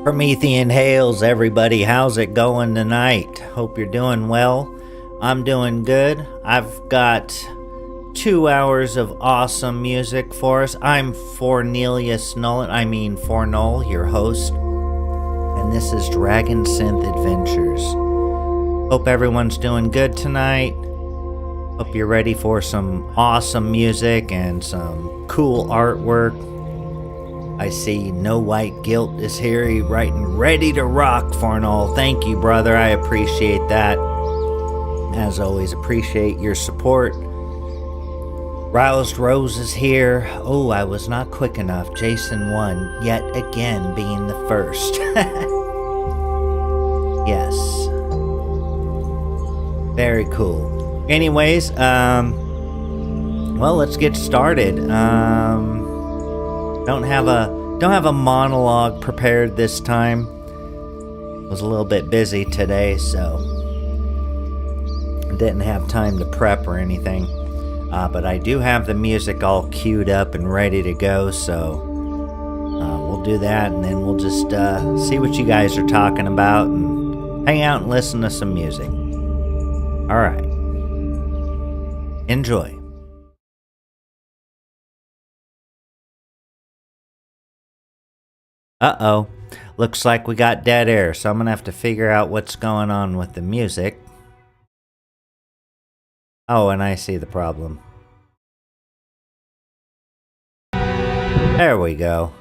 Promethean Hails, everybody. How's it going tonight? Hope you're doing well. I'm doing good. I've got 2 hours of awesome music for us. I'm Fornull, your host, and this is Dragonsynth Adventures. Hope everyone's doing good tonight. Hope you're ready for some awesome music and some cool artwork. I see No White Guilt is here, writing ready to rock, Fornull. Thank you, brother. I appreciate that. As always, appreciate your support. Roused Rose is here. Oh, I was not quick enough. Jason won, yet again being the first. Yes. Very cool. Anyways, well, let's get started. Don't have a monologue prepared this time. Was a little bit busy today, so didn't have time to prep or anything. But I do have the music all queued up and ready to go, so we'll do that, and then we'll just see what you guys are talking about and hang out and listen to some music. All right. Enjoy. Uh-oh. Looks like we got dead air, so I'm gonna have to figure out what's going on with the music. Oh, and I see the problem. There we go.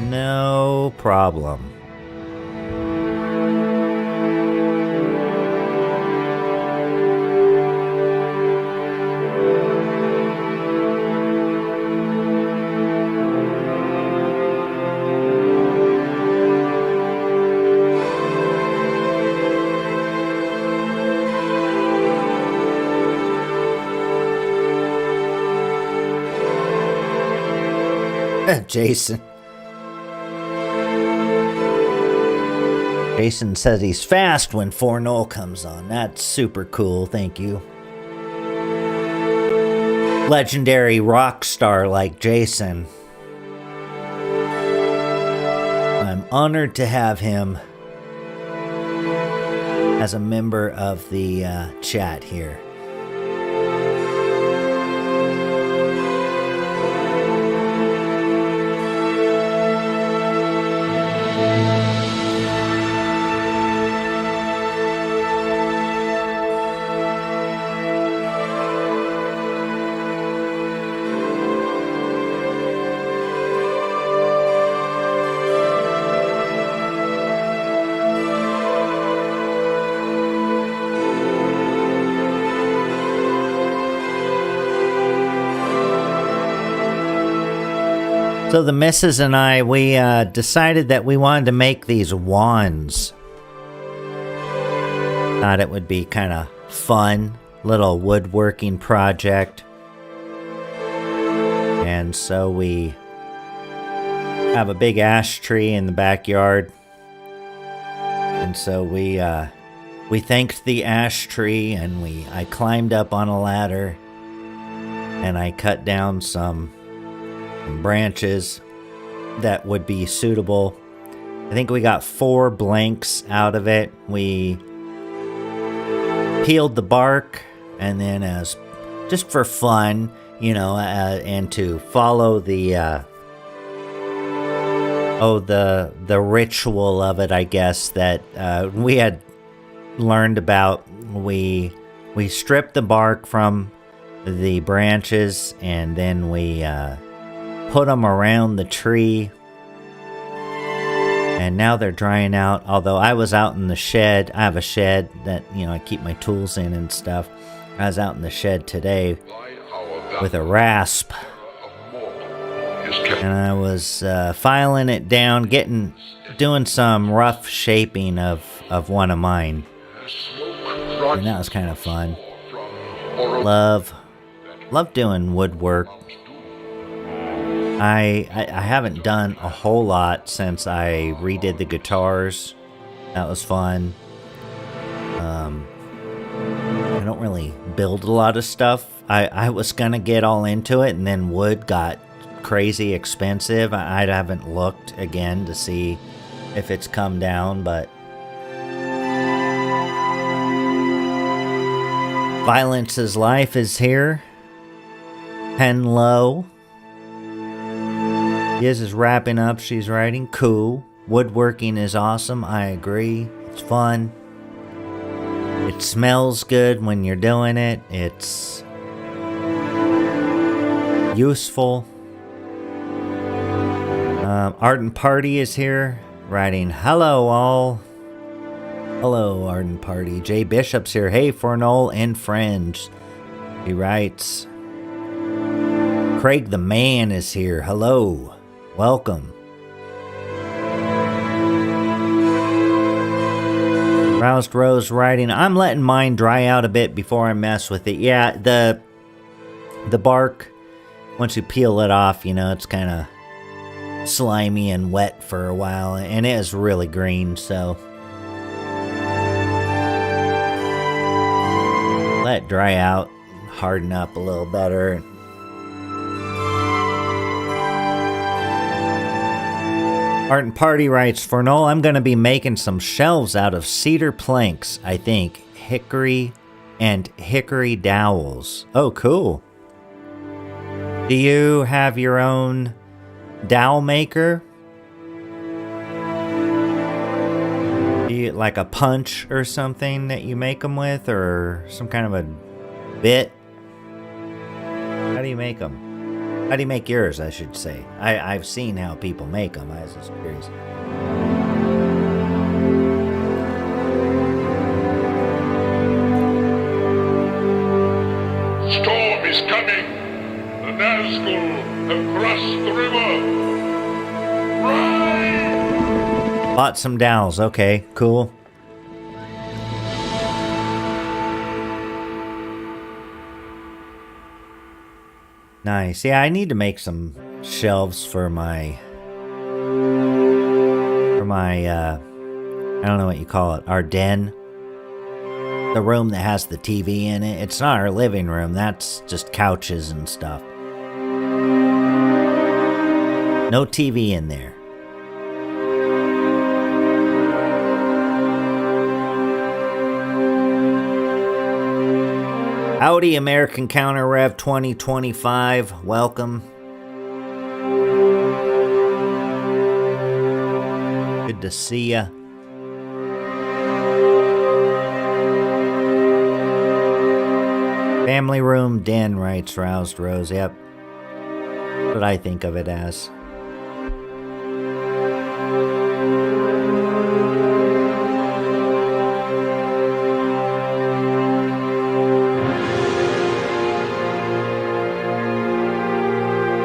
No problem. Jason. Jason says he's fast when Fornull comes on. That's super cool. Thank you. Legendary rock star like Jason. I'm honored to have him as a member of the chat here. So the missus and I, we decided that we wanted to make these wands. Thought it would be kind of fun, little woodworking project. And so we have a big ash tree in the backyard. And so we thanked the ash tree, and I climbed up on a ladder and I cut down some branches that would be suitable. I think we got 4 blanks out of it. We peeled the bark, and then as just for fun, you know, and to follow the ritual of it, I guess, that we had learned about. We stripped the bark from the branches, and then we put them around the tree, and now they're drying out. Although I was out in the shed, I have a shed that, you know, I keep my tools in and stuff. I was out in the shed today with a rasp, and I was filing it down, doing some rough shaping of one of mine, and that was kind of fun. Love doing woodwork. I haven't done a whole lot since I redid the guitars. That was fun. I don't really build a lot of stuff. I was gonna get all into it, and then wood got crazy expensive. I haven't looked again to see if it's come down, but Violence is Life is here. Pen Low. Yiz is wrapping up. She's writing. Cool. Woodworking is awesome. I agree. It's fun. It smells good when you're doing it. It's useful. Art and Party is here. Writing, hello all. Hello, Art and Party. Jay Bishop's here. Hey, Fornull and friends. He writes, Craig the Man is here. Hello. Welcome. Roused Rose writing, I'm letting mine dry out a bit before I mess with it. Yeah, the bark, once you peel it off, you know, it's kind of slimy and wet for a while, and it is really green, so let it dry out, harden up a little better. Art and Party writes, Fornull, I'm going to be making some shelves out of cedar planks, I think. Hickory and hickory dowels. Oh, cool. Do you have your own dowel maker? Do you, like a punch or something that you make them with, or some kind of a bit? How do you make them? How do you make yours, I should say? I've seen how people make them. I was just curious. Storm is coming. The Nazgul have crossed the river. Ride! Bought some dowels. Okay, cool. Nice. Yeah, I need to make some shelves for my I don't know what you call it, our den. The room that has the TV in it. It's not our living room. That's just couches and stuff. No TV in there. Howdy, American Counter Rev 2025. Welcome. Good to see ya. Family room den, writes Roused Rose. Yep. That's what I think of it as.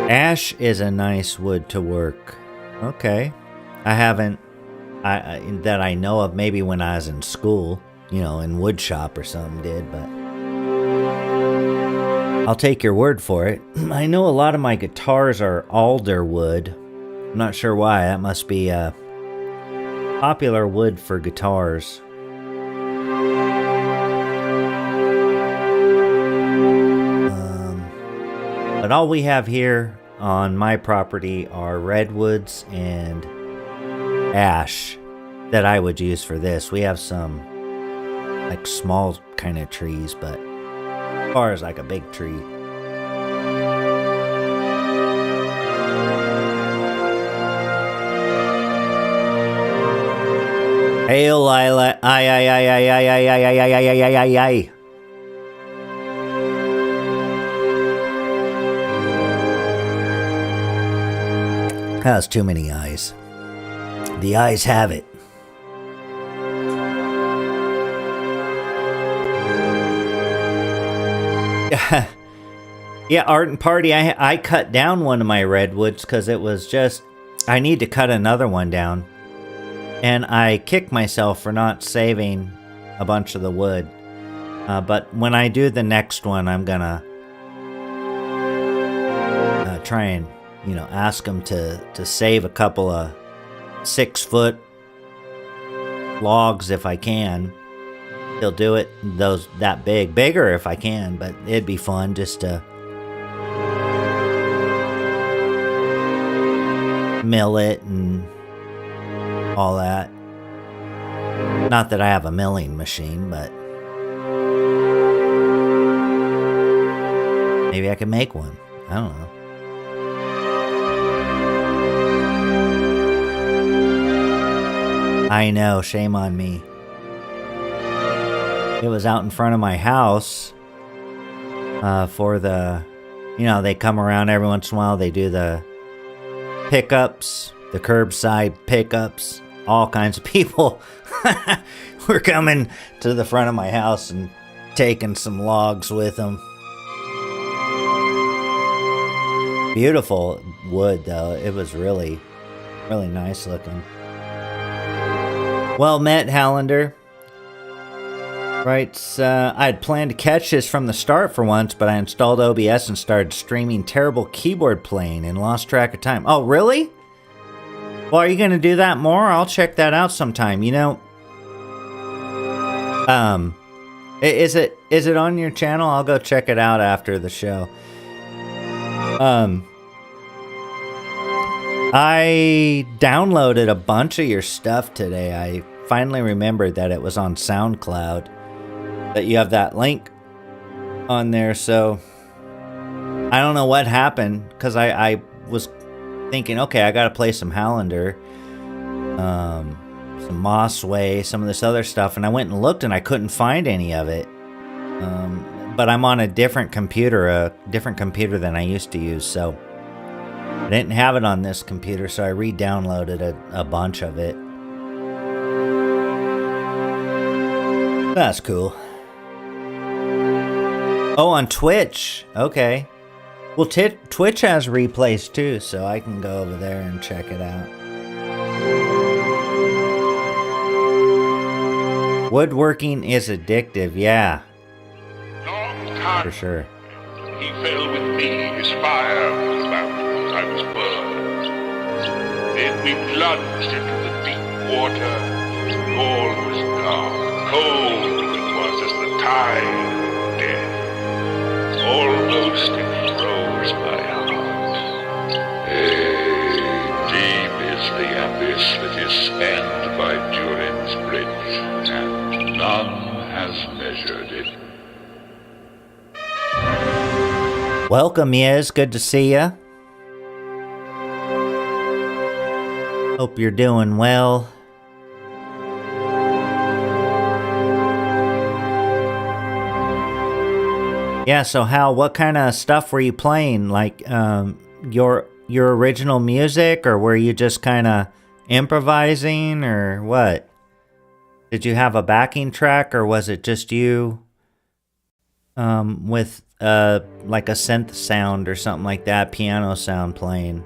Ash is a nice wood to work. Okay. I haven't, that I know of, maybe when I was in school, you know, in wood shop or something did, but I'll take your word for it. I know a lot of my guitars are alder wood. I'm not sure why. That must be a popular wood for guitars. But all we have here on my property are redwoods and ash that I would use for this. We have some like small kind of trees, but as far as like a big tree. Hail, Lila, ay. That's too many eyes. The eyes have it. Yeah, Art and Party, I cut down one of my redwoods because it was just, I need to cut another one down. And I kick myself for not saving a bunch of the wood. But when I do the next one, I'm gonna try and, you know, ask them to save a couple of 6-foot logs if I can. They'll do it those that bigger if I can, but it'd be fun just to mill it and all that. Not that I have a milling machine, but maybe I could make one. I don't know. I know, shame on me. It was out in front of my house for the, they come around every once in a while. They do the pickups, the curbside pickups. All kinds of people were coming to the front of my house and taking some logs with them. Beautiful wood, though. It was really, really nice looking. Well met, Hallander. Writes, I had planned to catch this from the start for once, but I installed OBS and started streaming terrible keyboard playing and lost track of time. Oh, really? Well, are you going to do that more? I'll check that out sometime. Is it on your channel? I'll go check it out after the show. I downloaded a bunch of your stuff today. I finally remembered that it was on SoundCloud, that you have that link on there. So I don't know what happened, because I was thinking, okay, I gotta play some Hallander, some Mossway, some of this other stuff, and I went and looked and I couldn't find any of it. But I'm on a different computer than I used to use, so I didn't have it on this computer, so I re-downloaded a bunch of it. That's cool. Oh, on Twitch. Okay. Well, Twitch has replays too, so I can go over there and check it out. Woodworking is addictive, yeah. Long time For sure. he fell with me, his fire was out, I was burned. Then we plunged into the deep water, all was gone. Cold it was as the tide of death. Almost it froze my heart. Deep is the abyss that is spanned by Durin's bridge, and none has measured it. Welcome, Yes. Good to see ya. Hope you're doing well. Yeah, so Hal, what kind of stuff were you playing? Like your original music, or were you just kind of improvising, or what? Did you have a backing track, or was it just you with like a synth sound or something like that, piano sound playing?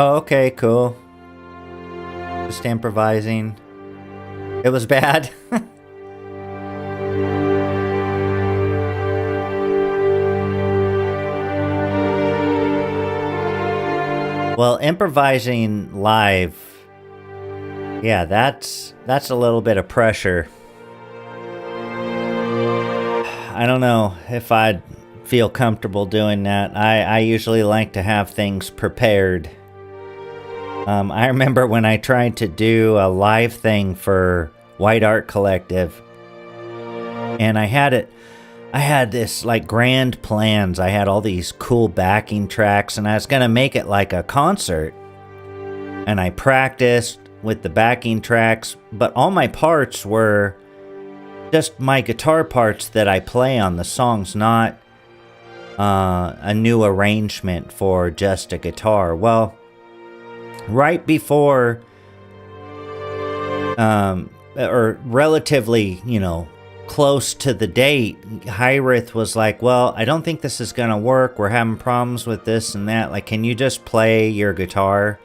Oh, okay, cool. Just improvising. It was bad. Well, improvising live, yeah, that's a little bit of pressure. I don't know if I'd feel comfortable doing that. I usually like to have things prepared. I remember when I tried to do a live thing for White Art Collective, and I had this like grand plans. I had all these cool backing tracks, and I was gonna make it like a concert. And I practiced with the backing tracks, but all my parts were just my guitar parts that I play on the songs, not a new arrangement for just a guitar. Well, right before, or relatively, close to the date, Hyrith was like, well, I don't think this is going to work. We're having problems with this and that. Like, can you just play your guitar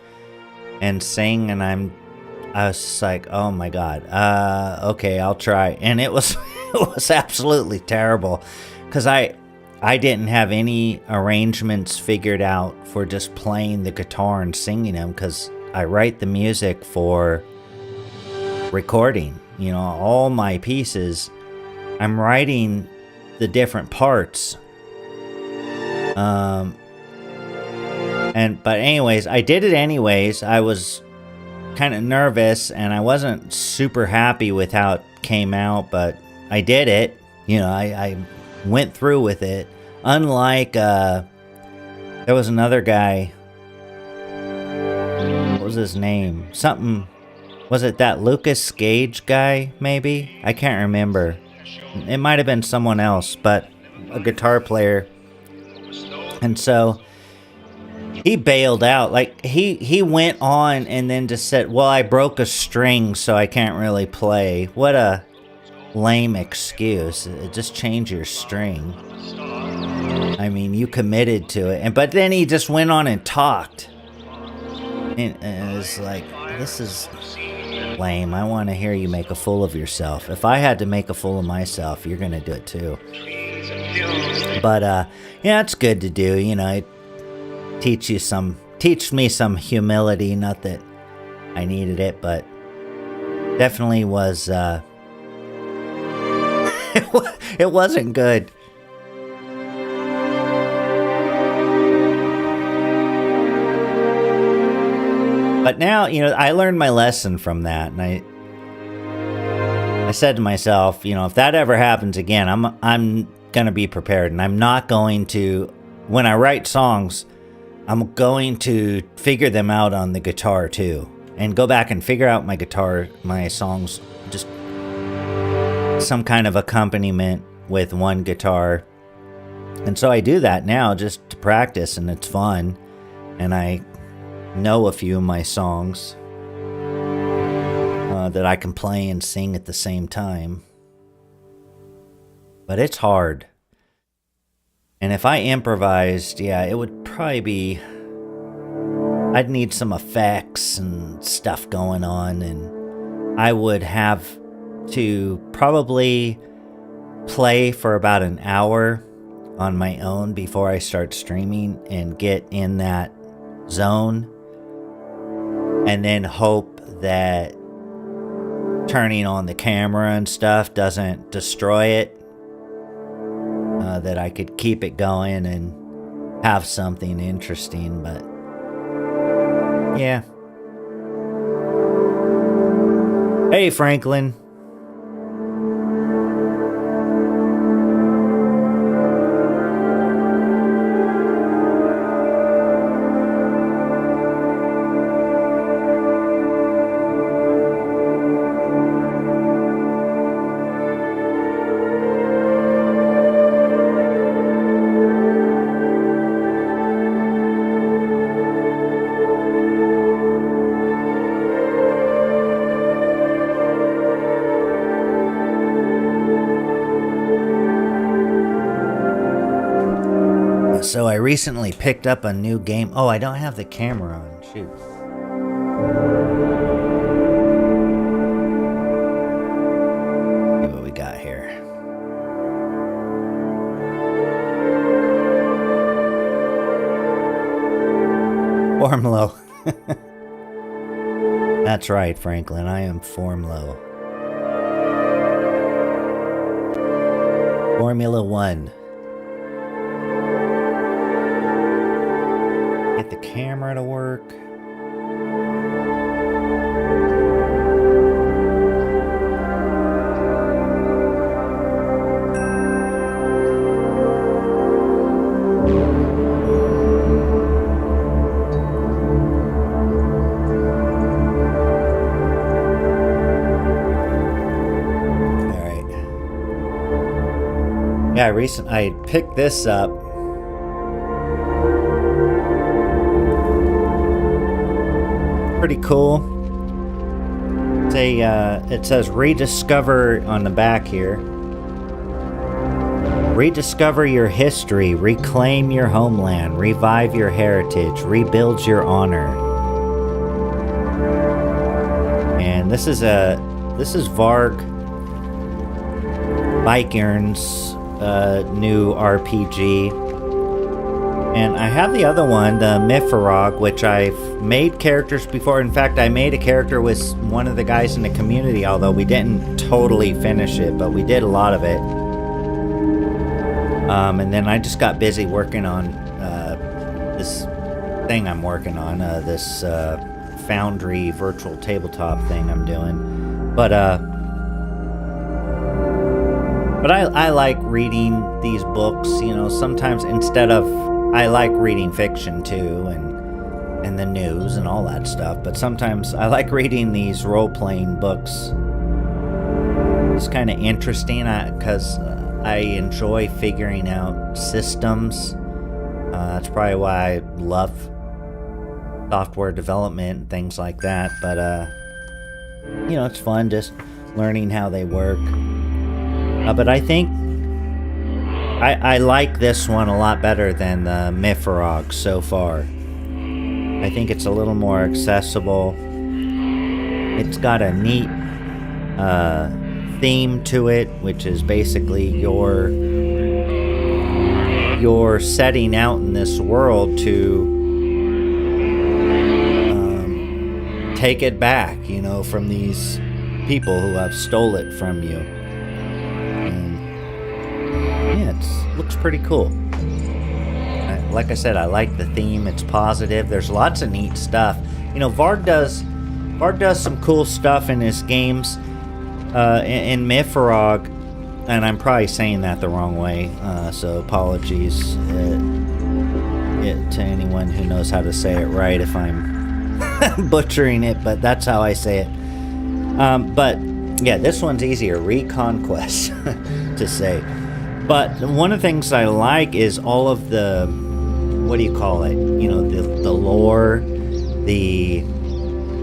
and sing? And I'm I was just like, oh my God, okay, I'll try. And it was, it was absolutely terrible because I didn't have any arrangements figured out for just playing the guitar and singing them, because I write the music for recording. You know, all my pieces, I'm writing the different parts. But anyways, I did it anyways. I was kind of nervous and I wasn't super happy with how it came out, but I did it. You know, I went through with it. Unlike, there was another guy. What was his name? Something. Was it that Lucas Gage guy, maybe? I can't remember. It might have been someone else, but a guitar player. And so he bailed out. Like, he went on and then just said, well, I broke a string, so I can't really play. What a lame excuse. Just change your string. I mean, you committed to it. But then he just went on and talked. And it was like, this is lame. I want to hear you make a fool of yourself. If I had to make a fool of myself, you're going to do it too. But, yeah, it's good to do. You know, it teach me some humility. Not that I needed it, but definitely was, it wasn't good. But now, you know, I learned my lesson from that, and I said to myself, you know, if that ever happens again, I'm gonna be prepared, and I'm not going to, when I write songs, I'm going to figure them out on the guitar too, and go back and figure out my songs, just some kind of accompaniment with one guitar. And so I do that now just to practice, and it's fun, and I know a few of my songs that I can play and sing at the same time. But it's hard. And if I improvised, yeah, it would probably be, I'd need some effects and stuff going on, and I would have to probably play for about an hour on my own before I start streaming and get in that zone. And then hope that turning on the camera and stuff doesn't destroy it. That I could keep it going and have something interesting, but yeah. Hey, Franklin. So I recently picked up a new game. Oh, I don't have the camera on. Shoot. See what we got here. Fornull. That's right, Franklin. I am Fornull. Formula 1. Get the camera to work. Yeah, I picked this up. Pretty cool. It says rediscover on the back here. Rediscover your history, reclaim your homeland, revive your heritage, rebuild your honor. This is Varg Vikern's new RPG. And I have the other one, the Mifrog, which I've made characters before. In fact, I made a character with one of the guys in the community, although we didn't totally finish it, but we did a lot of it. And then I just got busy working on this thing I'm working on, this Foundry virtual tabletop thing I'm doing. But I like reading these books, you know, sometimes instead of... I like reading fiction too, and the news and all that stuff, but sometimes I like reading these role-playing books. It's kind of interesting because I enjoy figuring out systems. That's probably why I love software development and things like that, but you know, it's fun just learning how they work. But I think I like this one a lot better than the Mifrog so far. I think it's a little more accessible. It's got a neat theme to it, which is basically you're setting out in this world to take it back, you know, from these people who have stole it from you. It looks pretty cool. Like I said, I like the theme. It's positive. There's lots of neat stuff. You know, Varg does some cool stuff in his games. In Mifrog, and I'm probably saying that the wrong way, so apologies to anyone who knows how to say it right if I'm butchering it, but that's how I say it. But yeah, this one's easier, Reconquest, to say. But one of the things I like is all of the, what do you call it? You know, the lore, the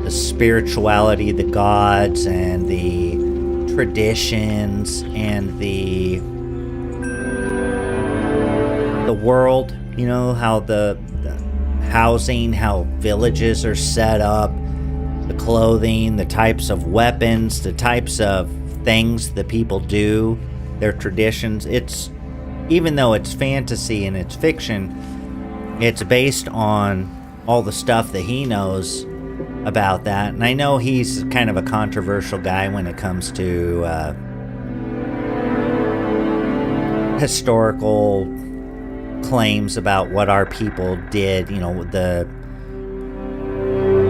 spirituality, the gods, and the traditions, and the world. You know, how the housing, how villages are set up, the clothing, the types of weapons, the types of things that people do, their traditions. It's, even though it's fantasy and it's fiction, it's based on all the stuff that he knows about that. And I know he's kind of a controversial guy when it comes to historical claims about what our people did, you know, the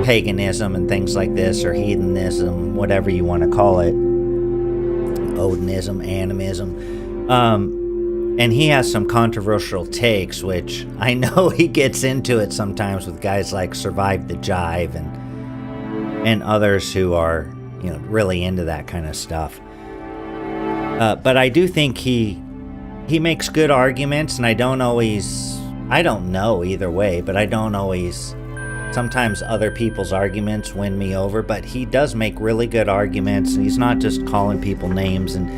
paganism and things like this, or heathenism, whatever you want to call it. Odinism, animism, and he has some controversial takes, which I know he gets into it sometimes with guys like Survive the Jive and others who are, you know, really into that kind of stuff. But I do think he makes good arguments, and I don't know either way, but I don't always. Sometimes other people's arguments win me over, but he does make really good arguments, and he's not just calling people names, and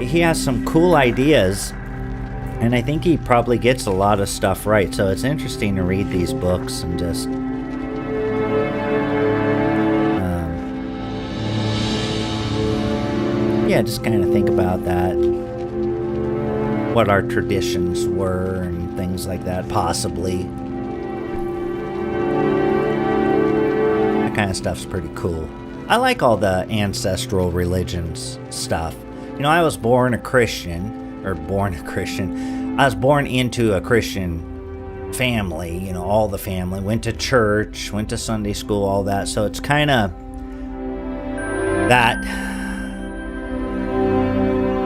he has some cool ideas, and I think he probably gets a lot of stuff right, so it's interesting to read these books and just just kind of think about that, what our traditions were and things like that, possibly. Kind of stuff's pretty cool. I like all the ancestral religions stuff. You know, I was born a Christian. I was born into a Christian family, you know, all the family. Went to church, went to Sunday school, all that. So it's kind of that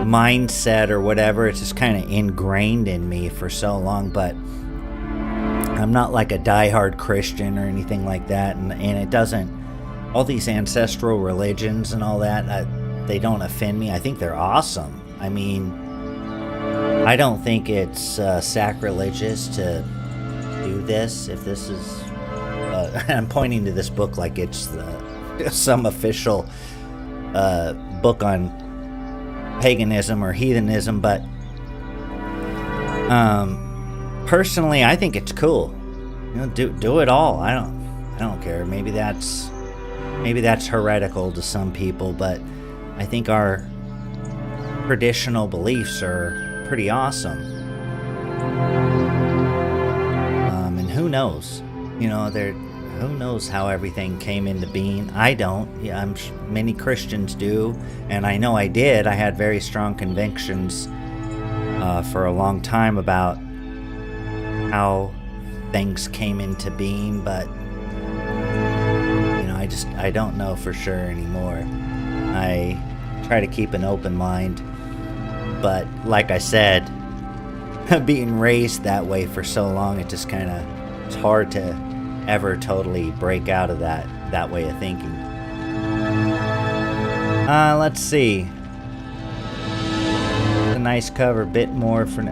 mindset or whatever. It's just kind of ingrained in me for so long, but I'm not like a diehard Christian or anything like that, and it doesn't, all these ancestral religions and all that, they don't offend me. I think they're awesome. I mean, I don't think it's sacrilegious to do this. If this is, I'm pointing to this book like it's some official book on paganism or heathenism, but personally, I think it's cool. You know, do it all. I don't care. Maybe that's maybe that's heretical to some people, but I think our traditional beliefs are pretty awesome. And who knows? You know, who knows how everything came into being? I don't. Yeah, many Christians do, and I know I did. I had very strong convictions for a long time about how things came into being, but you know, I don't know for sure anymore. I try to keep an open mind, but like I said, being raised that way for so long, it's hard to ever totally break out of that way of thinking. Let's see. A nice cover, bit more for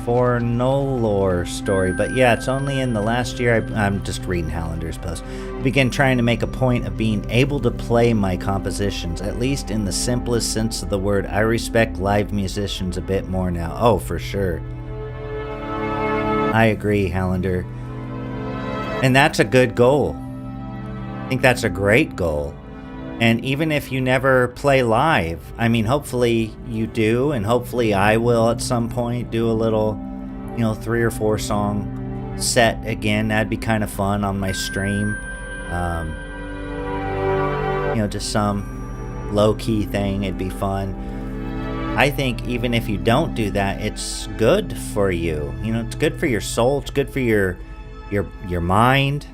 Fornull story, but yeah, it's only in the last year. I'm just reading Hallander's post. Began trying to make a point of being able to play my compositions, at least in the simplest sense of the word. I respect live musicians a bit more now. Oh, for sure. I agree, Hallander. And that's a good goal. I think that's a great goal. And even if you never play live, I mean, hopefully you do, and hopefully I will at some point do a little, 3 or 4 song set again. That'd be kind of fun on my stream. Just some low-key thing. It'd be fun. I think even if you don't do that, it's good for you. It's good for your soul. It's good for your mind.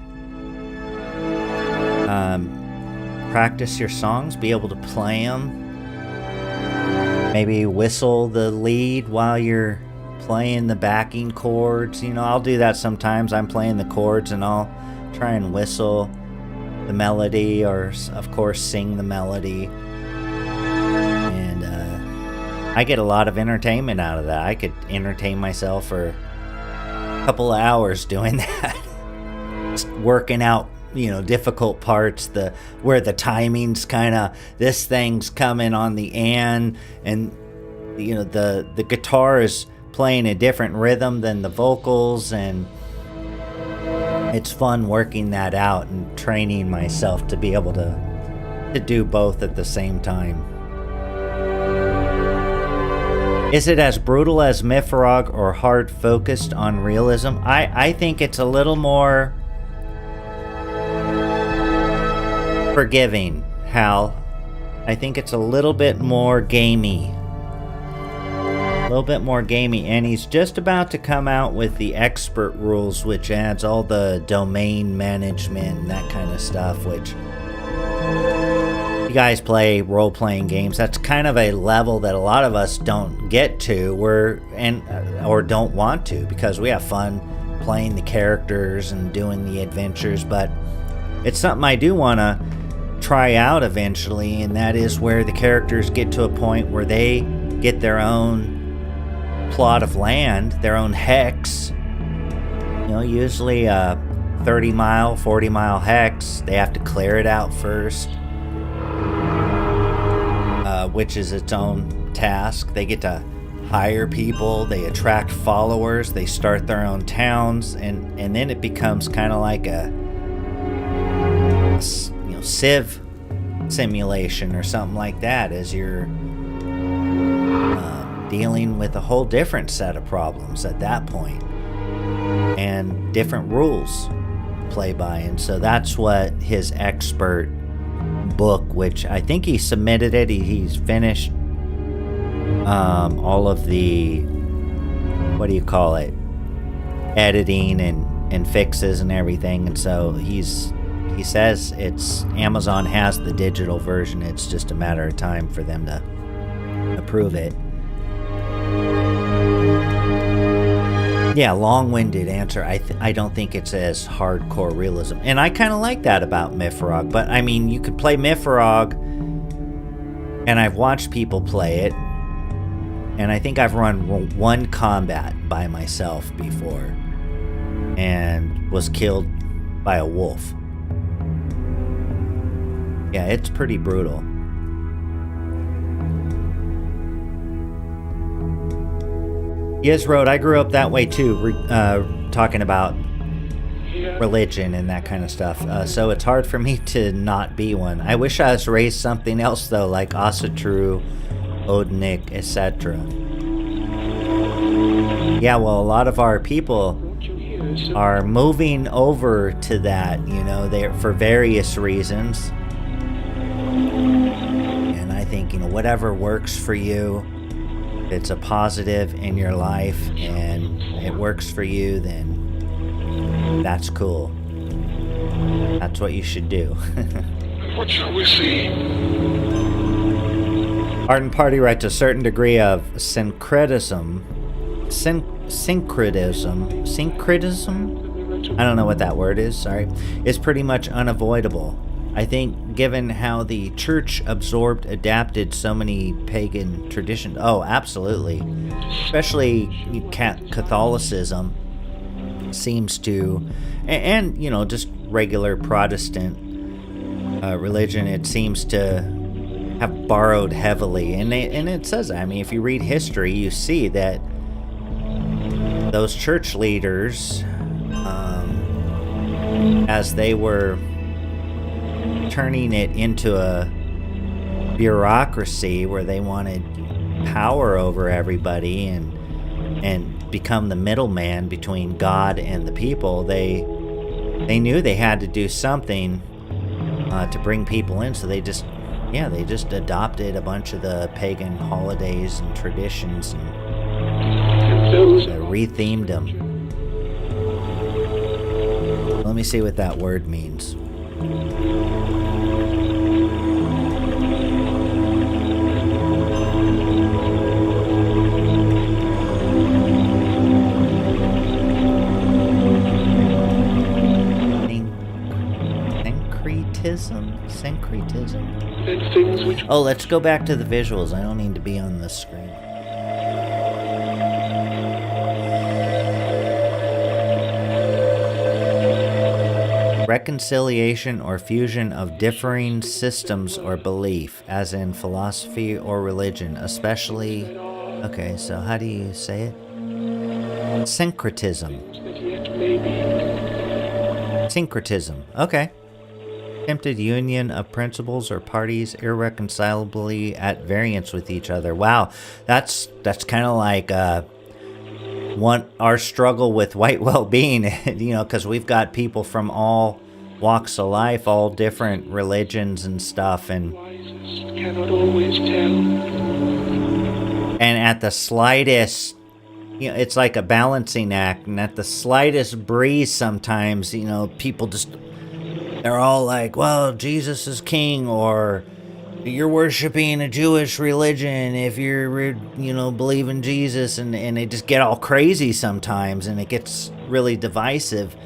Practice your songs, be able to play them. Maybe whistle the lead while you're playing the backing chords. I'll do that sometimes. I'm playing the chords and I'll try and whistle the melody, or of course sing the melody. And I get a lot of entertainment out of that. I could entertain myself for a couple of hours doing that. Just working out difficult parts, where the timing's this thing's coming on the and the guitar is playing a different rhythm than the vocals, and it's fun working that out and training myself to be able to do both at the same time. Is it as brutal as Mifrog or hard focused on realism? I think it's a little more forgiving, Hal. I think it's a little bit more gamey. And he's just about to come out with the expert rules, which adds all the domain management and that kind of stuff, which you guys play role-playing games. That's kind of a level that a lot of us don't get to, or don't want to, because we have fun playing the characters and doing the adventures, but it's something I do want to try out eventually, and that is where the characters get to a point where they get their own plot of land, their own hex. Usually a 30-mile, 40-mile hex. They have to clear it out first, which is its own task. They get to hire people, they attract followers, they start their own towns, and then it becomes kind of like a Civ simulation or something like that, as you're dealing with a whole different set of problems at that point, and different rules to play by. And so that's what his expert book, which I think he submitted it, he's finished all of the, editing and fixes and everything. And so he says Amazon has the digital version. It's just a matter of time for them to approve it. Yeah, long-winded answer. I don't think it's as hardcore realism. And I kind of like that about Mifrog. But, I mean, you could play Mifrog, and I've watched people play it, and I think I've run one combat by myself before and was killed by a wolf. Yeah, it's pretty brutal. Yes, Road, I grew up that way too, talking about religion and that kind of stuff. So it's hard for me to not be one. I wish I was raised something else though, like Asatru, Odinic, etc. Yeah, well, a lot of our people are moving over to that, they're for various reasons. And I think, whatever works for you, if it's a positive in your life and it works for you, then that's cool. That's what you should do. What shall we see? Ardent Party writes a certain degree of syncretism. I don't know what that word is, sorry. Is pretty much unavoidable. I think given how the church adapted so many pagan traditions. Oh, absolutely. Especially Catholicism seems to, and just regular Protestant religion, it seems to have borrowed heavily. And it says, if you read history, you see that those church leaders, as they were turning it into a bureaucracy where they wanted power over everybody and become the middleman between God and the people, they knew they had to do something to bring people in, so they just adopted a bunch of the pagan holidays and traditions and rethemed them. Let me see what that word means. Syncretism. Oh, let's go back to the visuals. I don't need to be on the screen. Reconciliation or fusion of differing systems or belief, as in philosophy or religion, especially... Okay, so how do you say it? Syncretism. Syncretism. Okay. Attempted union of principles or parties irreconcilably at variance with each other. Wow, that's kind of like our struggle with white well-being, because we've got people from all walks of life, all different religions and stuff, and Cannot always tell. And at the slightest, it's like a balancing act, and at the slightest breeze sometimes, people just, they're all like, well, Jesus is king, or you're worshiping a Jewish religion if you're, believe in Jesus, and they just get all crazy sometimes, and it gets really divisive.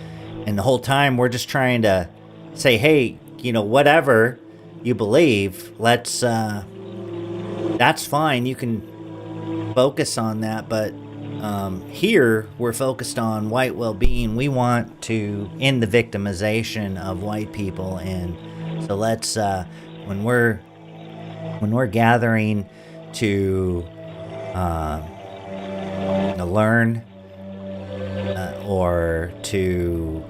And the whole time we're just trying to say, hey, whatever you believe, that's fine. You can focus on that, but here we're focused on white well-being. We want to end the victimization of white people, and so let's when we're gathering to learn or to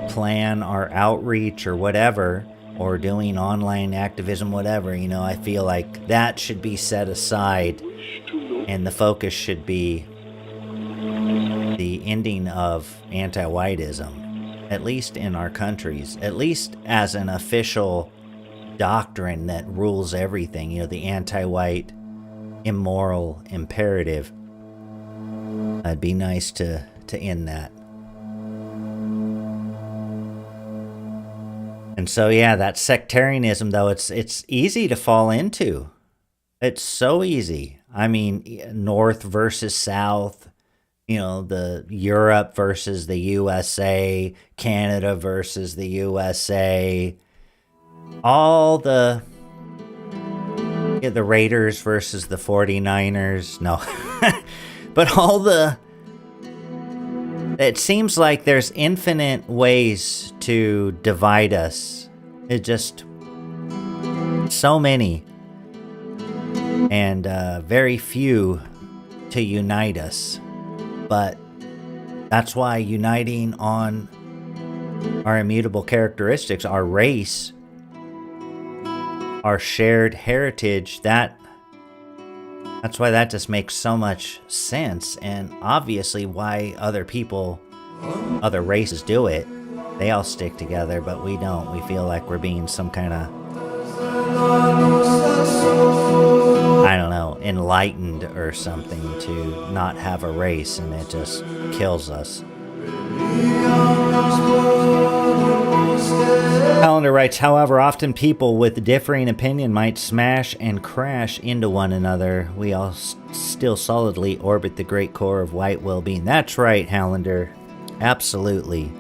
plan our outreach or whatever, or doing online activism, whatever, I feel like that should be set aside, and the focus should be the ending of anti-whiteism, at least in our countries, at least as an official doctrine that rules everything, the anti-white immoral imperative. It'd be nice to end that. And so, that sectarianism, though, it's easy to fall into. It's so easy. North versus South, the Europe versus the USA, Canada versus the USA, all the Raiders versus the 49ers. No, but it seems like there's infinite ways to divide us. It just, so many, and very few to unite us. But that's why uniting on our immutable characteristics, our race, our shared heritage, that's why that just makes so much sense, and obviously why other people, other races do it. They all stick together, but we don't. We feel like we're being some kind of, I don't know, enlightened or something to not have a race, and it just kills us. Calendar writes, however, often people with differing opinion might smash and crash into one another. We all still solidly orbit the great core of white well-being. That's right, Calendar. Absolutely.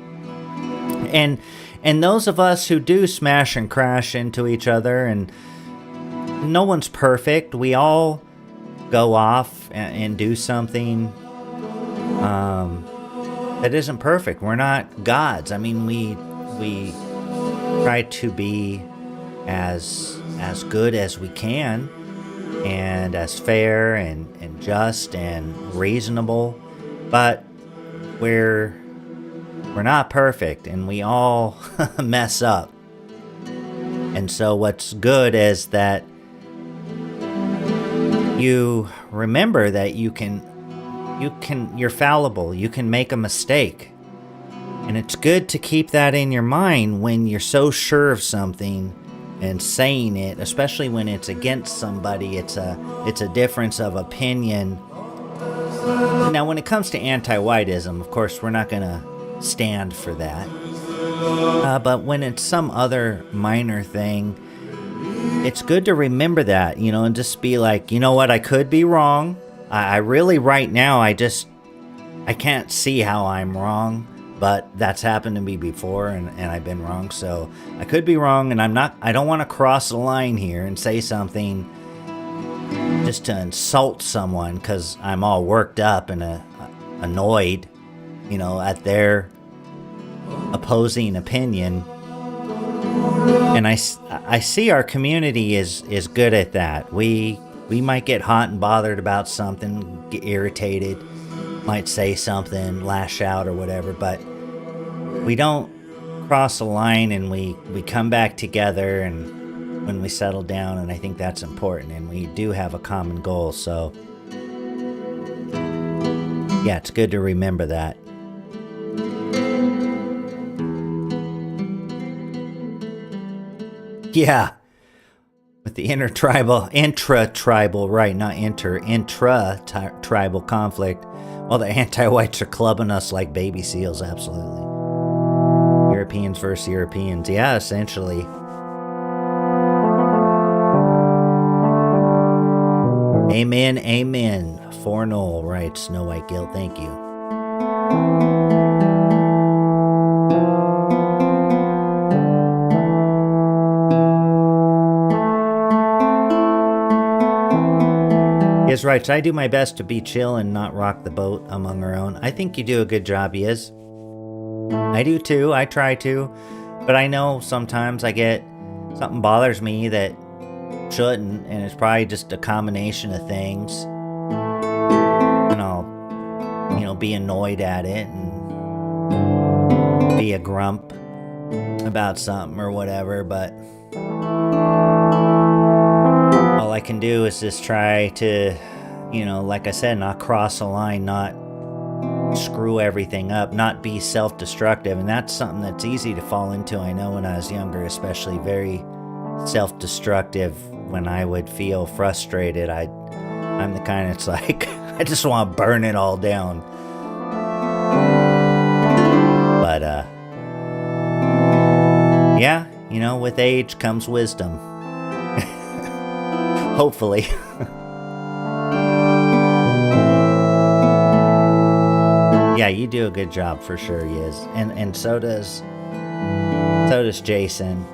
And those of us who do smash and crash into each other, and no one's perfect. We all go off and do something that isn't perfect. We're not gods. I mean, we try to be as good as we can, and as fair and just and reasonable, but we're not perfect, and we all mess up. And so what's good is that you remember that you're fallible, you can make a mistake. And it's good to keep that in your mind when you're so sure of something and saying it, especially when it's against somebody. It's a difference of opinion. Now, when it comes to anti-whiteism, of course, we're not going to stand for that. But when it's some other minor thing, it's good to remember that, and just be like, you know what, I could be wrong. I really, right now, I can't see how I'm wrong. But that's happened to me before, and I've been wrong, so I could be wrong, and I don't want to cross the line here and say something just to insult someone because I'm all worked up and annoyed, at their opposing opinion. And I see our community is good at that. We might get hot and bothered about something, get irritated, might say something, lash out or whatever, but we don't cross a line, and we come back together and when we settle down, and I think that's important, and we do have a common goal. So yeah, it's good to remember that. Yeah, with the intra-tribal, right, not intra-tribal conflict. Well, the anti-whites are clubbing us like baby seals, absolutely. Europeans versus Europeans, yeah, essentially. Amen, amen. Fornull writes, no white guilt, thank you. Yes, right. I do my best to be chill and not rock the boat among our own. I think you do a good job, Yes. I do too. I try to. But I know sometimes something bothers me that shouldn't, and it's probably just a combination of things. And I'll, be annoyed at it and be a grump about something or whatever, but all I can do is just try to, like I said, not cross a line, not screw everything up, not be self-destructive. And that's something that's easy to fall into. I know when I was younger, especially very self-destructive. When I would feel frustrated, I'm the kind that's like, I just want to burn it all down. But, yeah, with age comes wisdom. Hopefully. Yeah, you do a good job for sure, Yiz. And so does Jason.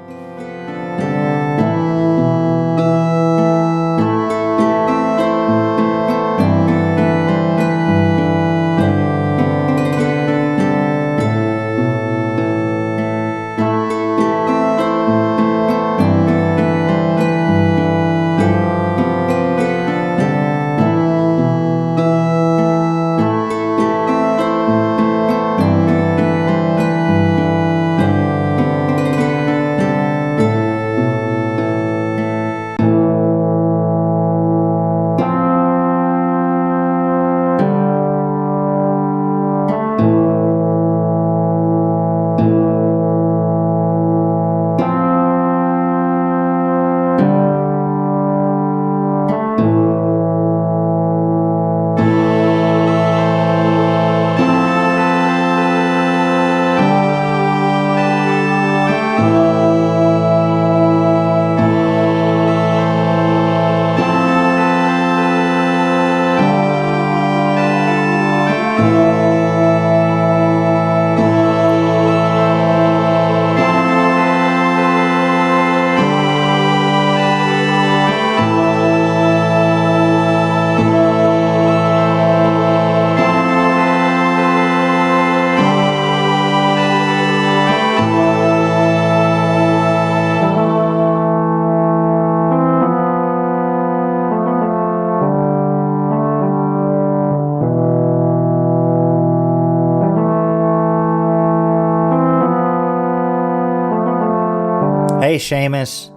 Hey, Seamus.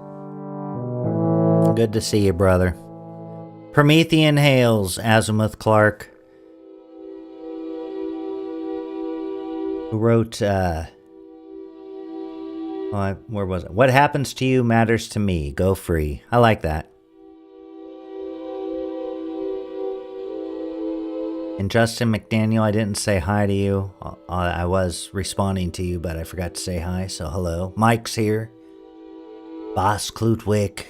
Good to see you, brother. Promethean Hails, Azimuth Clark. Who wrote, where was it? What happens to you matters to me. Go free. I like that. And Justin McDaniel, I didn't say hi to you. I was responding to you, but I forgot to say hi, so hello. Mike's here. Boss Klutwick.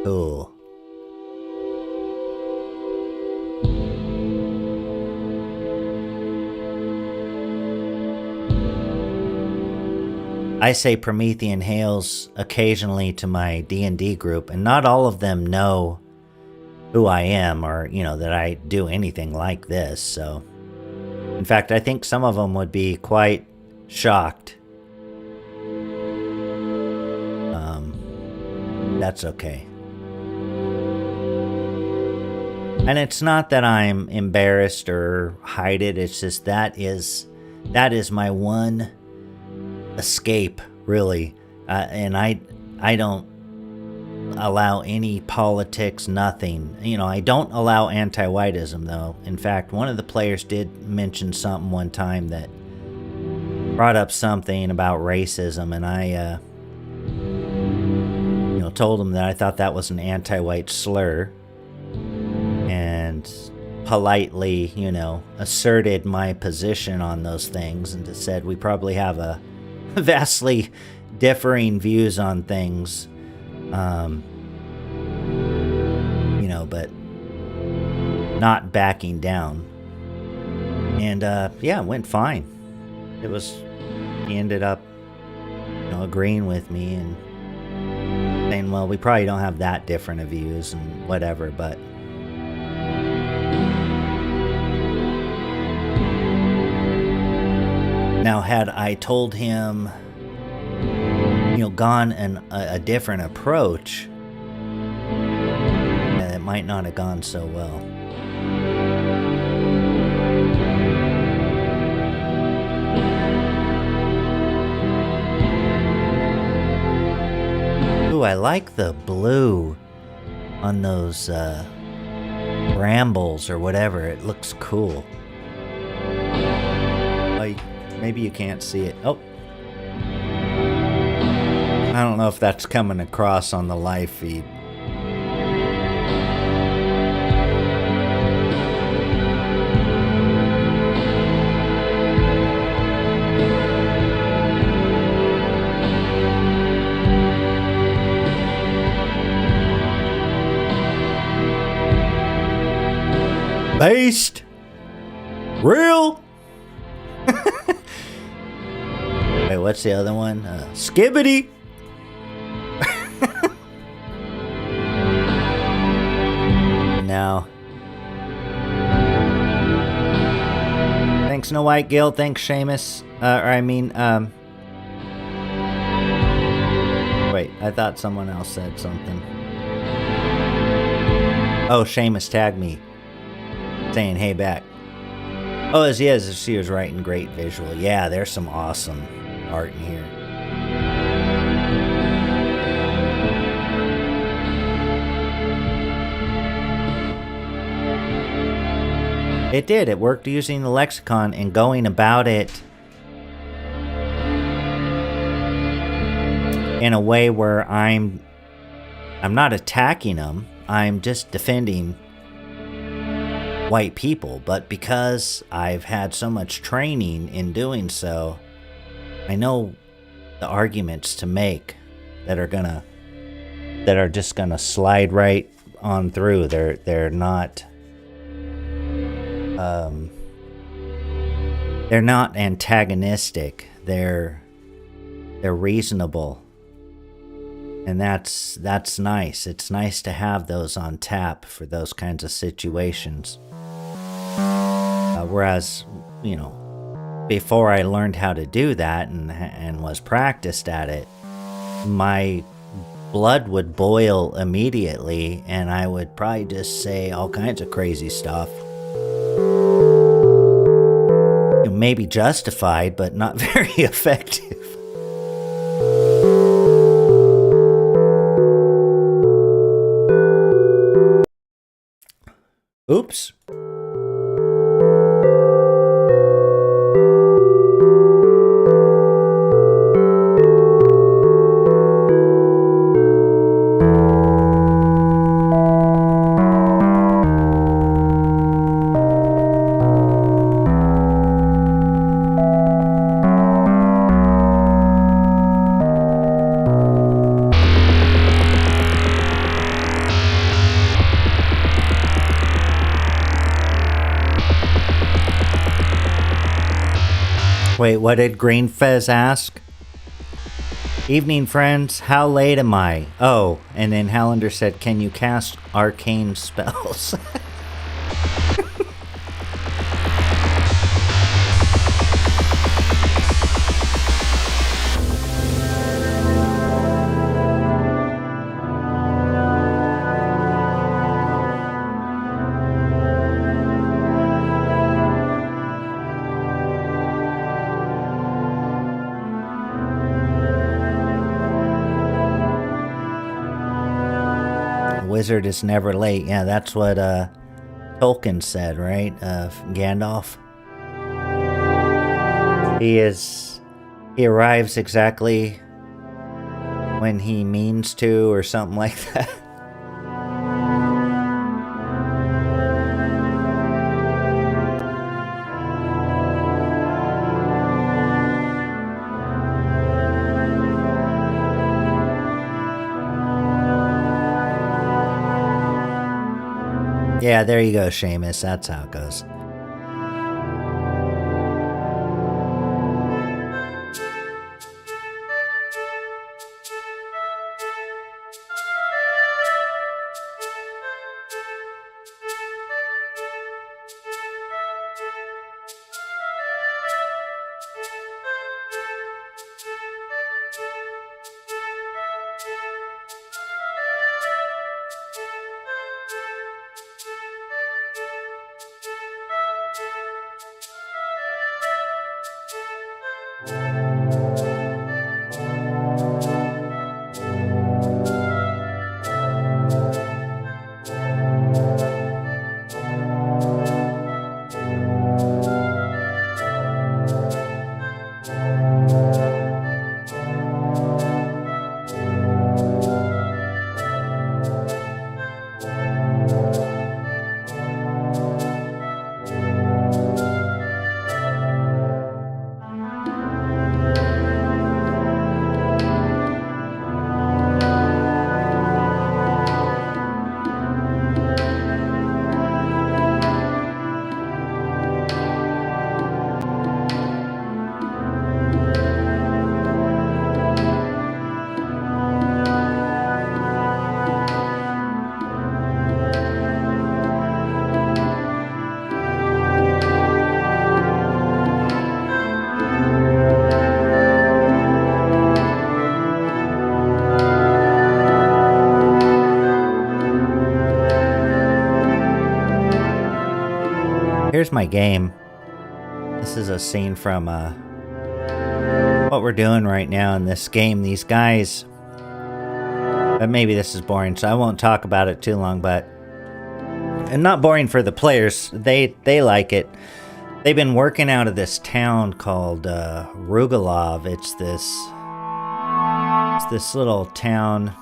Cool. I say Promethean Hails occasionally to my D&D group, and not all of them know who I am or, that I do anything like this, so... In fact, I think some of them would be quite shocked. That's okay. And it's not that I'm embarrassed or hide it, it's just that is my one escape, really. And I don't allow any politics, nothing. I don't allow anti-whiteism, though. In fact, one of the players did mention something one time that brought up something about racism, and I told him that I thought that was an anti-white slur, and politely, asserted my position on those things, and just said we probably have a vastly differing views on things, but not backing down. And it went fine. He ended up agreeing with me and saying, well, we probably don't have that different of views and whatever, but now had I told him, gone a different approach, it might not have gone so well. Ooh, I like the blue on those brambles or whatever. It looks cool. Maybe you can't see it. Oh. I don't know if that's coming across on the live feed. Based? Real? Wait, what's the other one? Skibbity? Now. Thanks, No White Guild. Thanks, Seamus. Wait, I thought someone else said something. Oh, Seamus tagged me, saying hey back. Oh, she was writing great visual. Yeah, there's some awesome art in here. It did. It worked using the lexicon and going about it in a way where I'm not attacking them. I'm just defending white people. But because I've had so much training in doing so, I know the arguments to make that are just gonna slide right on through. They're not antagonistic. They're reasonable, and that's nice. It's nice to have those on tap for those kinds of situations. Whereas, before I learned how to do that and was practiced at it, my blood would boil immediately, and I would probably just say all kinds of crazy stuff. maybe justified, but not very effective. Oops. Wait, what did Green Fez ask? Evening, friends. How late am I? Oh, and then Hallander said, can you cast arcane spells? Wizard is never late. Yeah, that's what Tolkien said, right? Gandalf. He arrives exactly when he means to, or something like that. Yeah, there you go, Seamus. That's how it goes. Here's my game. This is a scene from what we're doing right now in this game. These guys, but maybe this is boring, so I won't talk about it too long, but and not boring for the players. They like it. They've been working out of this town called Rugalov. It's this little town,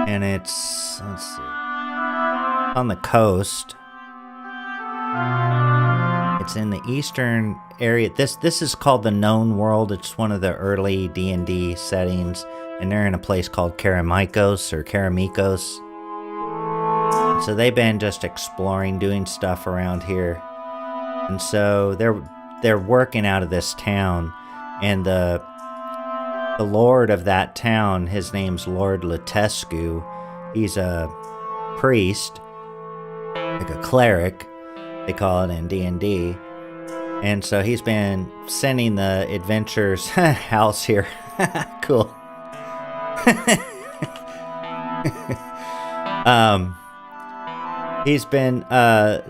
and it's, let's see, on the coast. It's in the eastern area. This is called the Known World. It's one of the early D&D settings, and they're in a place called Karamikos or Karamikos. So they've been just exploring, doing stuff around here, and so they're working out of this town, and the lord of that town, his name's Lord Latescu. He's a priest, like a cleric, they call it in D&D. And so he's been sending the adventurers house here. Cool. He's been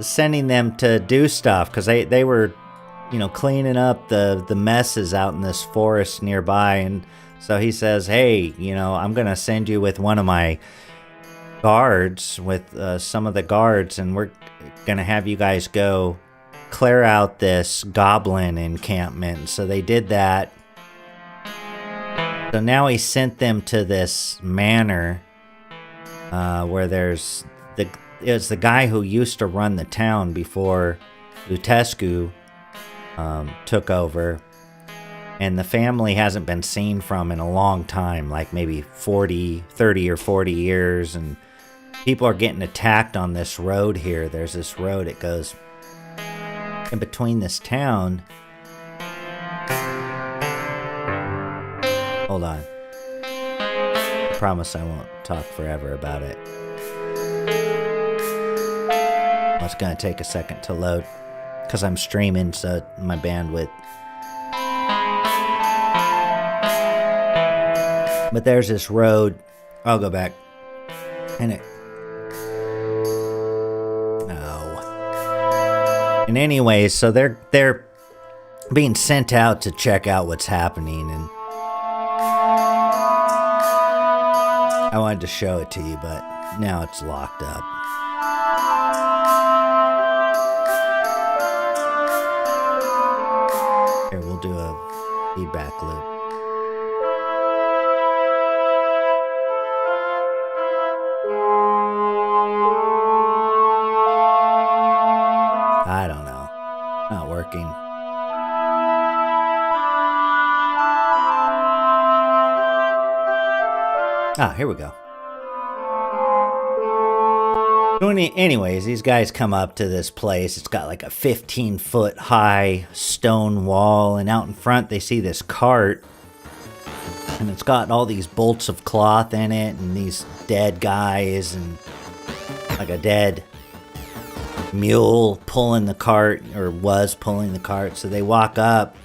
sending them to do stuff because they were, you know, cleaning up the messes out in this forest nearby. And so he says, hey, you know, I'm going to send you with one of my guards, with some of the guards, and we're going to have you guys go clear out this goblin encampment. So they did that. So now he sent them to this manor where there's it's the guy who used to run the town before Lutescu took over, and the family hasn't been seen from in a long time, like maybe 30 or 40 years, and people are getting attacked on this road here. There's this road, it goes in between this town. Hold on. I promise I won't talk forever about it. It's going to take a second to load because I'm streaming, so my bandwidth. But there's this road. I'll go back. And it... No. And anyways, so they're being sent out to check out what's happening, and I wanted to show it to you, but now it's locked up. Here, we'll do a feedback loop. I don't know. Not working. Ah, here we go. So anyways, these guys come up to this place. It's got like a 15-foot high stone wall, and out in front they see this cart, and it's got all these bolts of cloth in it, and these dead guys, and like a dead mule pulling the cart, or was pulling the cart. So they walk up,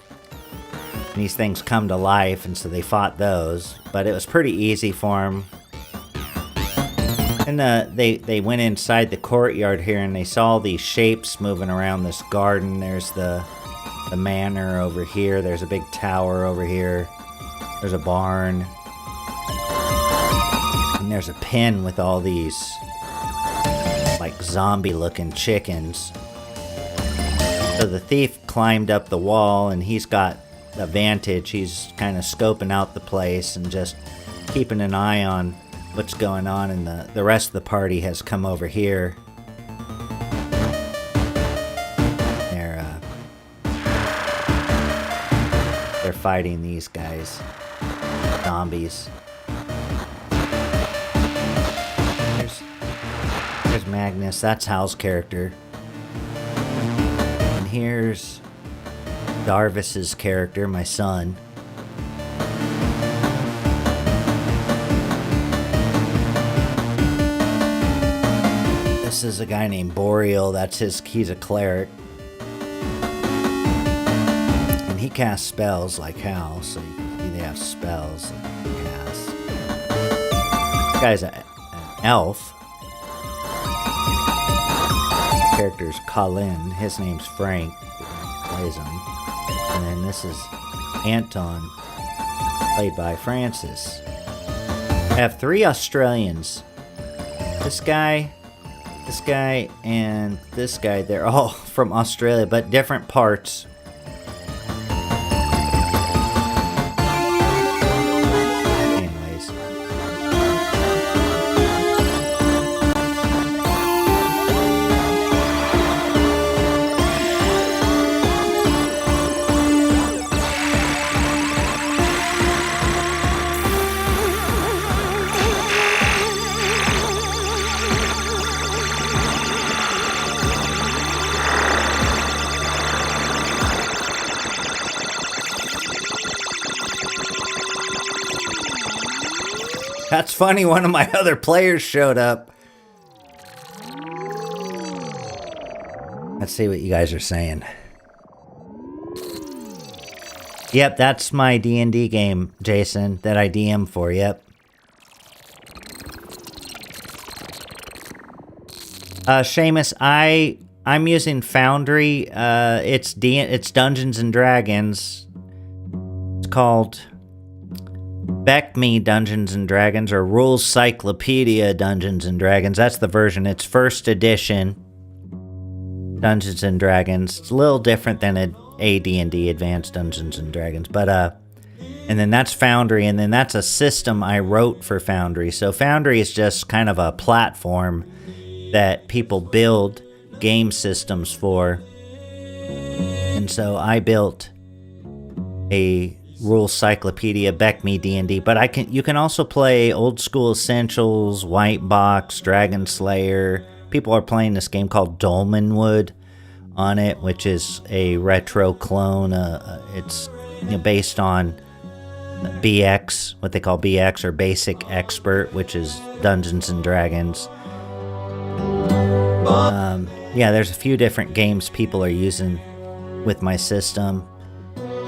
and these things come to life, and so they fought those, but it was pretty easy for them. And they went inside the courtyard here, and they saw these shapes moving around this garden. There's the manor over here. There's a big tower over here. There's a barn. And there's a pen with all these like zombie-looking chickens. So the thief climbed up the wall, and he's got a vantage. He's kind of scoping out the place and just keeping an eye on what's going on, and the rest of the party has come over here. They're fighting these guys, zombies. There's Magnus, that's Hal's character. And here's Darvis's character, my son. This is a guy named Boreal. He's a cleric. And he casts spells like Hal, so they have spells that he casts. This guy's an elf. His character's Colin. His name's Frank. He plays him. And then this is Anton, played by Francis. I have 3 Australians. This guy, and this guy. They're all from Australia, but different parts. Anyways. That's funny, one of my other players showed up. Let's see what you guys are saying. Yep, that's my D&D game, Jason, that I DM for, yep. Seamus, I'm using Foundry. It's Dungeons and Dragons. It's called Beck Me Dungeons and Dragons, or Rules Cyclopedia Dungeons and Dragons. That's the version. It's first edition Dungeons and Dragons. It's a little different than a D&D Advanced Dungeons and Dragons, but and then that's Foundry, and then that's a system I wrote for Foundry. So Foundry is just kind of a platform that people build game systems for. And so I built a Rules Cyclopedia, Beck Me D&D, but you can also play Old School Essentials, White Box, Dragon Slayer. People are playing this game called Dolmenwood on it, which is a retro clone. It's based on BX, what they call BX, or Basic Expert, which is Dungeons and Dragons. Yeah, there's a few different games people are using with my system.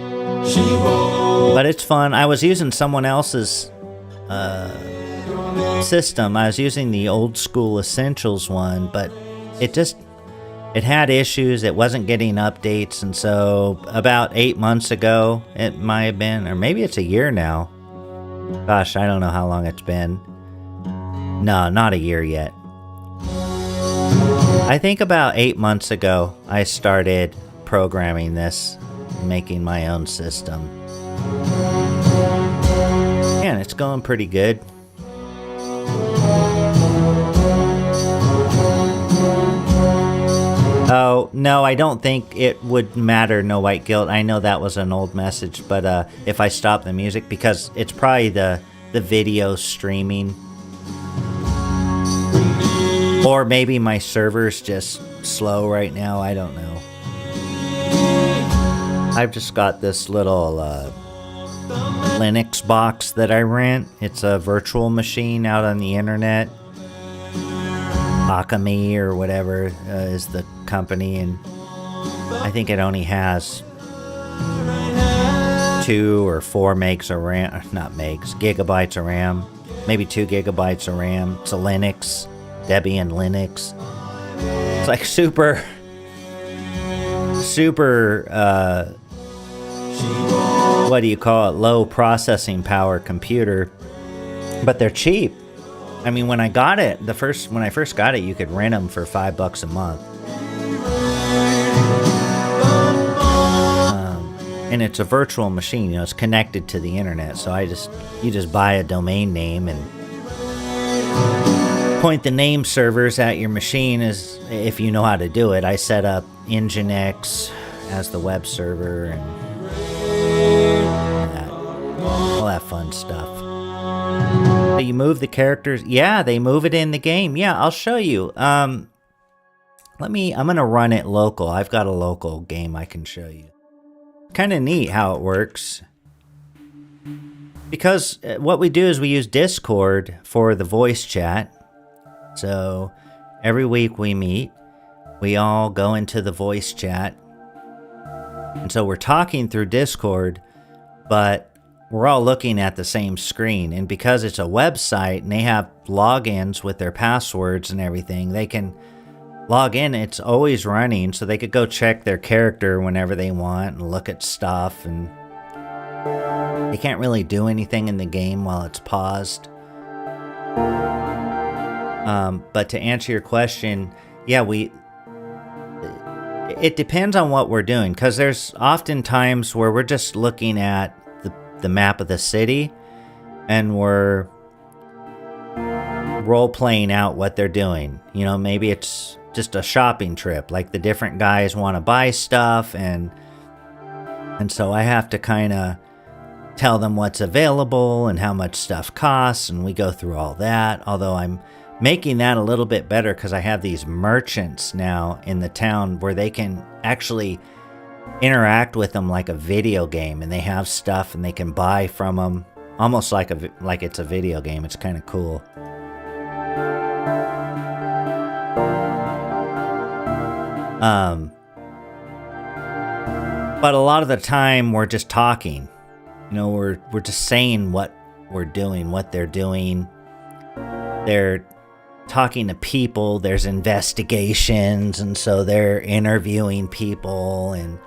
But it's fun. I was using someone else's system. I was using the Old School Essentials one, but it had issues. It wasn't getting updates, and so about 8 months ago, it might have been, or maybe it's a year now. Gosh, I don't know how long it's been. No, not a year yet. I think about 8 months ago, I started programming this, making my own system. And it's going pretty good. Oh, no, I don't think it would matter, No White Guilt. I know that was an old message, but if I stop the music, because it's probably the video streaming. Or maybe my server's just slow right now, I don't know. I've just got this little Linux box that I rent. It's a virtual machine out on the internet. Akami or whatever is the company, and I think it only has 2 or 4 megs of RAM, not megs, gigabytes of RAM, maybe 2 gigabytes of RAM. It's a Linux, Debian Linux. It's like super, what do you call it, low processing power computer, but they're cheap. I mean, when I got it, when I first got it, you could rent them for $5 a month. And it's a virtual machine, it's connected to the internet. So you just buy a domain name and point the name servers at your machine, as if you know how to do it. I set up Nginx as the web server and all that fun stuff. So you move the characters. Yeah, they move it in the game. Yeah, I'll show you. I'm gonna run it local. I've got a local game I can show you. Kind of neat how it works. Because what we do is we use Discord for the voice chat. So every week we meet, we all go into the voice chat. And so we're talking through Discord, but we're all looking at the same screen. And because it's a website and they have logins with their passwords and everything, they can log in. It's always running, so they could go check their character whenever they want and look at stuff. And they can't really do anything in the game while it's paused. But to answer your question, yeah, it depends on what we're doing, because there's often times where we're just looking at the map of the city and we're role-playing out what they're doing. Maybe it's just a shopping trip, like the different guys want to buy stuff, and so I have to kind of tell them what's available and how much stuff costs, and we go through all that. Although I'm making that a little bit better because I have these merchants now in the town where they can actually interact with them like a video game, and they have stuff and they can buy from them almost like it's a video game. It's kind of cool. But a lot of the time we're just talking. We're just saying what we're doing, what they're doing. They're talking to people. There's investigations, and so they're interviewing people, and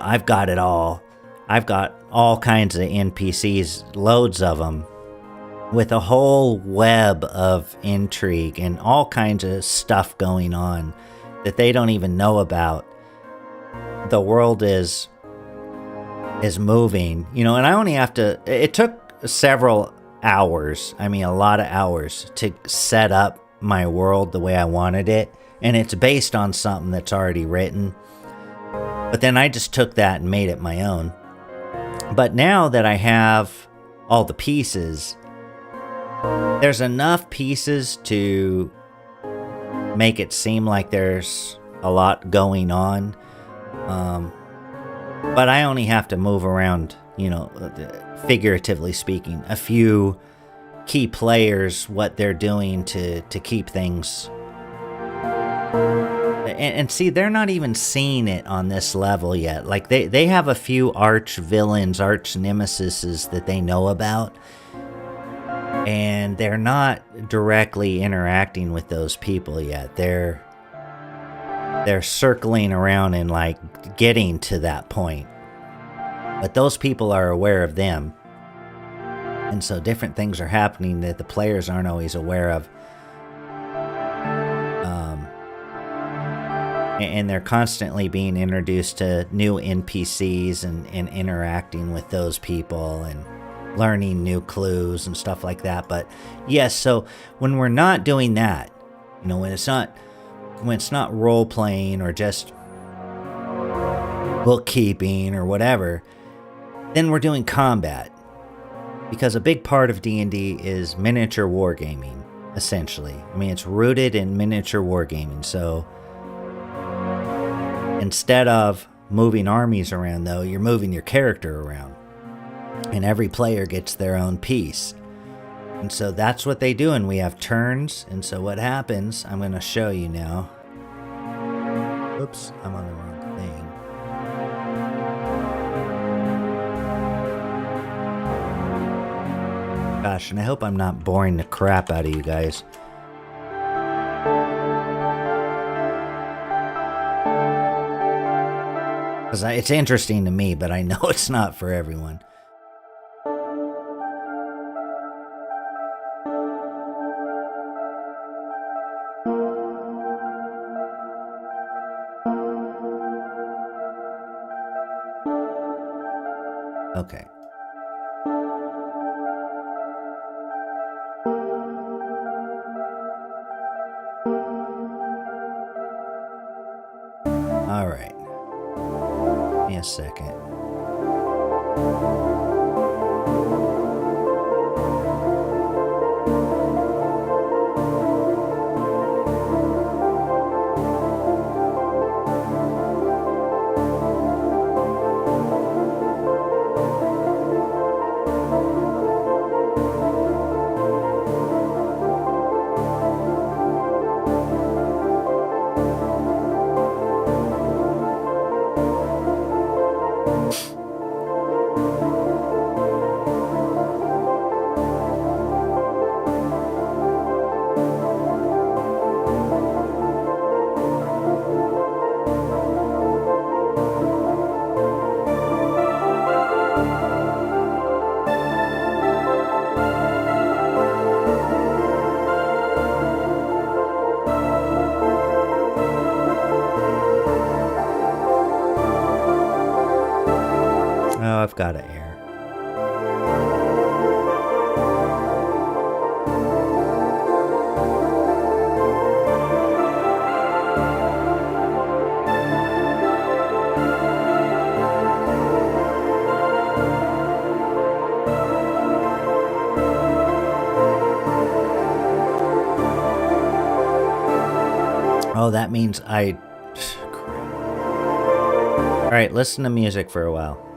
I've got it all. I've got all kinds of NPCs, loads of them, with a whole web of intrigue and all kinds of stuff going on that they don't even know about. The world is moving, and I only have to, it took several hours, a lot of hours, to set up my world the way I wanted it, and it's based on something that's already written, but then I just took that and made it my own. But now that I have all the pieces, there's enough pieces to make it seem like there's a lot going on, but I only have to move around, figuratively speaking, a few key players, what they're doing to keep things. And see, they're not even seeing it on this level yet. Like, they have a few arch villains, arch nemesises that they know about, and they're not directly interacting with those people yet. They're circling around and, like, getting to that point. But those people are aware of them. And so different things are happening that the players aren't always aware of. And they're constantly being introduced to new NPCs and interacting with those people and learning new clues and stuff like that. But yes, so when we're not doing that, when it's not role playing or just bookkeeping or whatever, then we're doing combat. Because a big part of D&D is miniature wargaming, essentially. It's rooted in miniature wargaming. So instead of moving armies around, though, you're moving your character around. And every player gets their own piece. And so that's what they do, and we have turns. And so what happens, I'm going to show you now. Oops, I'm on the wrong thing. Gosh, and I hope I'm not boring the crap out of you guys. Because it's interesting to me, but I know it's not for everyone. Okay. All right. Give me a second. I've got to air. Oh, that means I... All right, listen to music for a while.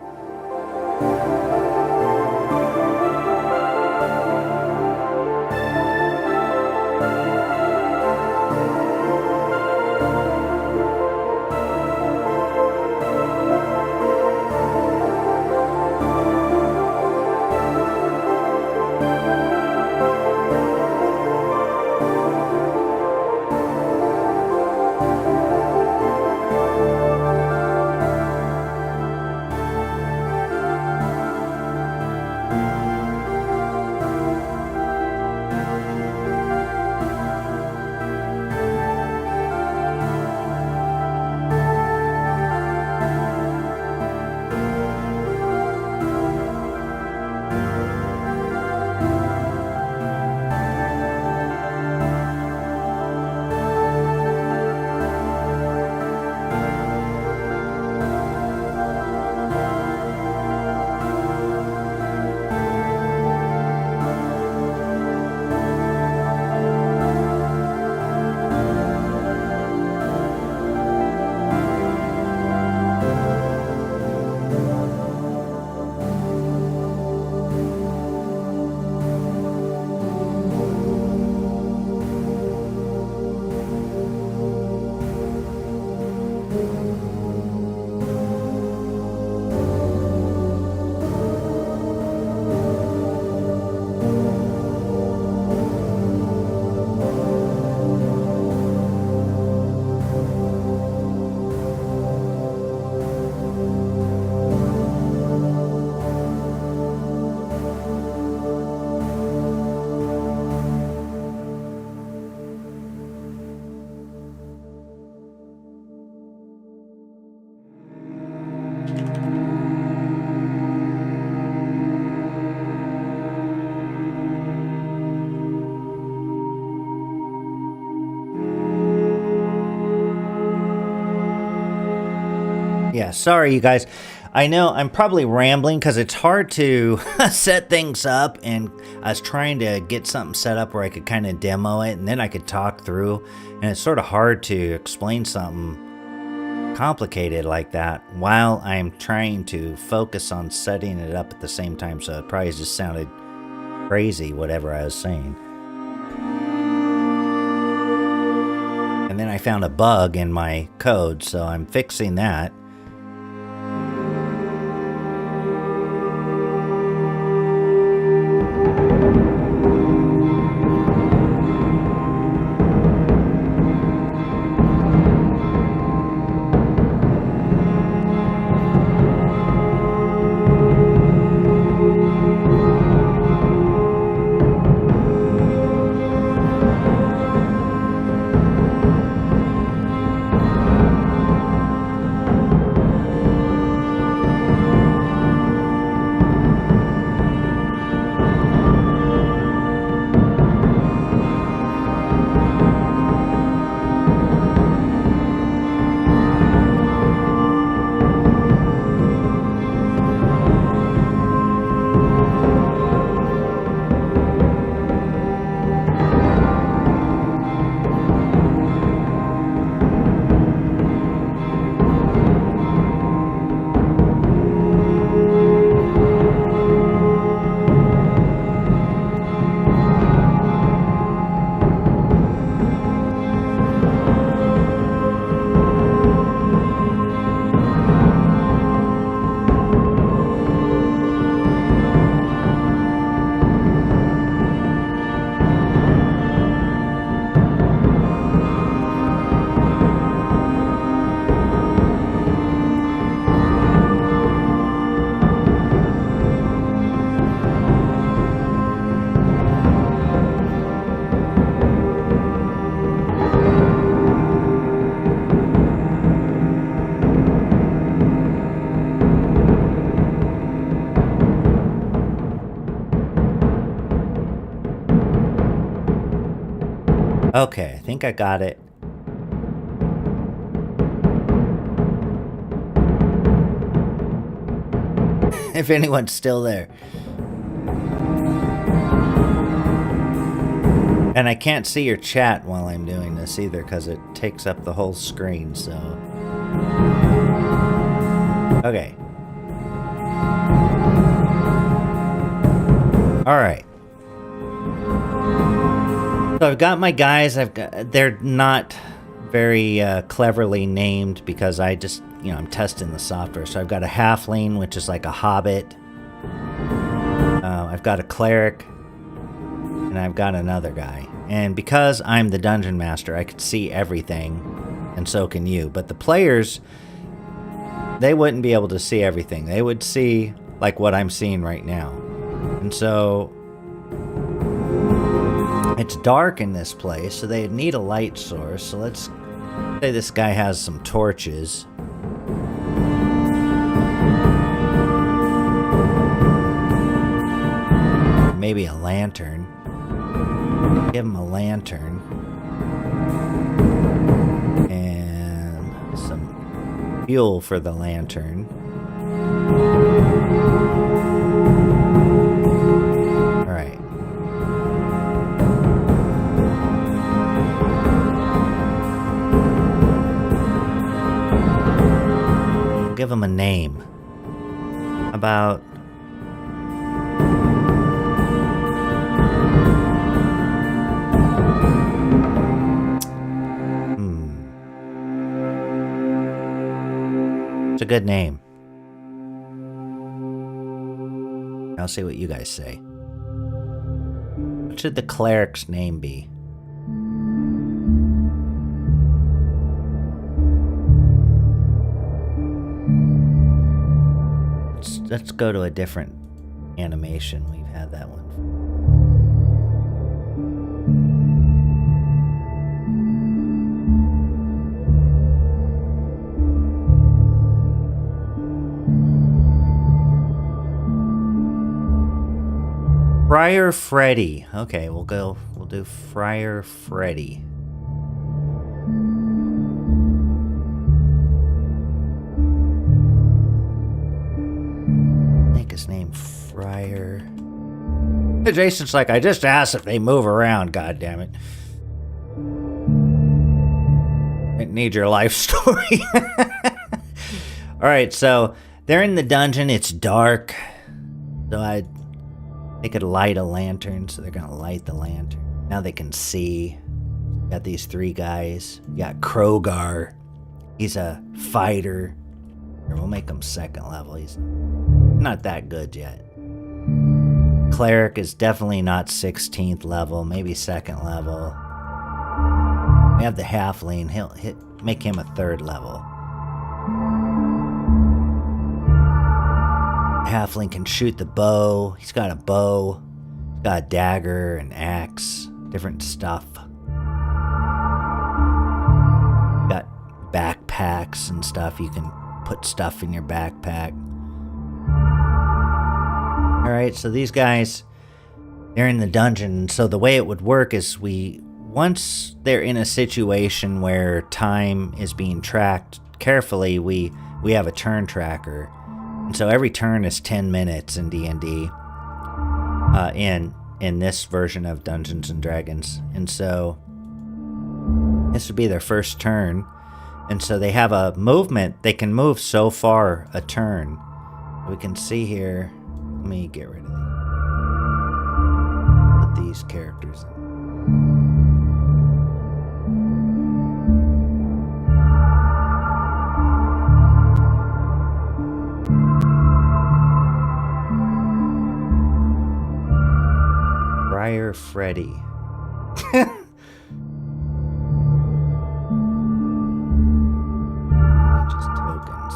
Yeah, sorry, you guys. I know I'm probably rambling because it's hard to set things up, and I was trying to get something set up where I could kind of demo it, and then I could talk through, and it's sort of hard to explain something complicated like that while I'm trying to focus on setting it up at the same time, so it probably just sounded crazy, whatever I was saying. And then I found a bug in my code, so I'm fixing that. Okay, I think I got it. If anyone's still there. And I can't see your chat while I'm doing this either because it takes up the whole screen, so... Okay. Alright. So I've got my guys, they're not very cleverly named because I just, I'm testing the software. So I've got a halfling, which is like a hobbit. I've got a cleric, and I've got another guy. And because I'm the dungeon master, I can see everything, and so can you. But the players, they wouldn't be able to see everything. They would see like what I'm seeing right now. And so it's dark in this place, so they need a light source. So let's say this guy has some torches. Maybe a lantern. Give him a lantern. And some fuel for the lantern. Alright. Give him a name. About... It's a good name. I'll see what you guys say. What should the cleric's name be? Let's go to a different animation. We've had that one. Friar Freddy. Okay, we'll do Friar Freddy. Jason's like, I just asked if they move around, god damn it. I need your life story. Alright, so they're in the dungeon, it's dark. So they could light a lantern, so they're gonna light the lantern. Now they can see. Got these three guys. You got Krogar. He's a fighter. Here, we'll make him second level. He's not that good yet. Cleric is definitely not 16th level, maybe second level. We have the halfling. He'll make him a third level. Halfling can shoot the bow. He's got a bow. He's got a dagger, an axe, different stuff. Got backpacks and stuff. You can put stuff in your backpack. Alright, so these guys, they're in the dungeon. So the way it would work is once they're in a situation where time is being tracked carefully, we have a turn tracker. And so every turn is 10 minutes in D&D, in this version of Dungeons and Dragons. And so this would be their first turn. And so they have a movement. They can move so far a turn. We can see here. Let me get rid of these. Put these characters in. Friar Freddy. Just tokens.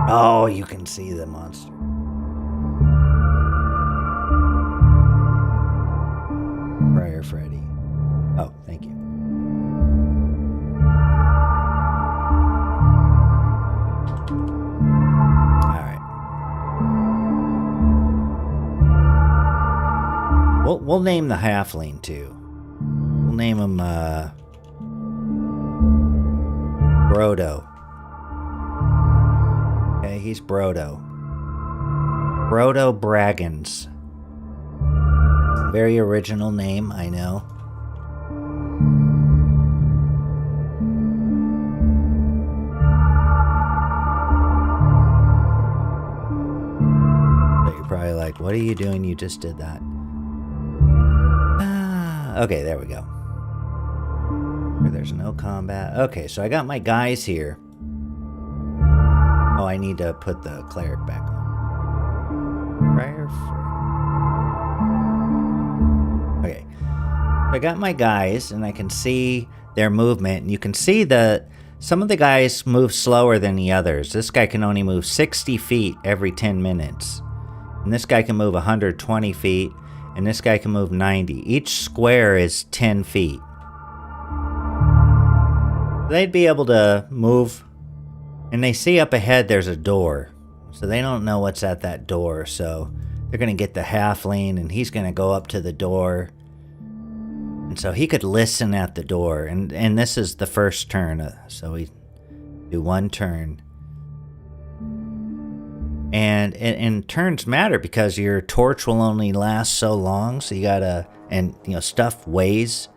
Oh, you can see the monster. Friar Freddy. Oh, thank you. We'll name the halfling too. We'll name him Brodo. Okay, he's Brodo. Brodo Braggins. Very original name, I know. So you're probably like, what are you doing? You just did that. Okay, there we go. There's no combat. Okay, so I got my guys here. Oh, I need to put the cleric back on. Okay. I got my guys, and I can see their movement. And you can see that some of the guys move slower than the others. This guy can only move 60 feet every 10 minutes. And this guy can move 120 feet. And this guy can move 90. Each square is 10 feet. They'd be able to move. And they see up ahead there's a door. So they don't know what's at that door. So they're going to get the halfling and he's going to go up to the door. And so he could listen at the door. And this is the first turn. So we do one turn. And turns matter because your torch will only last so long. So you gotta, stuff weighs.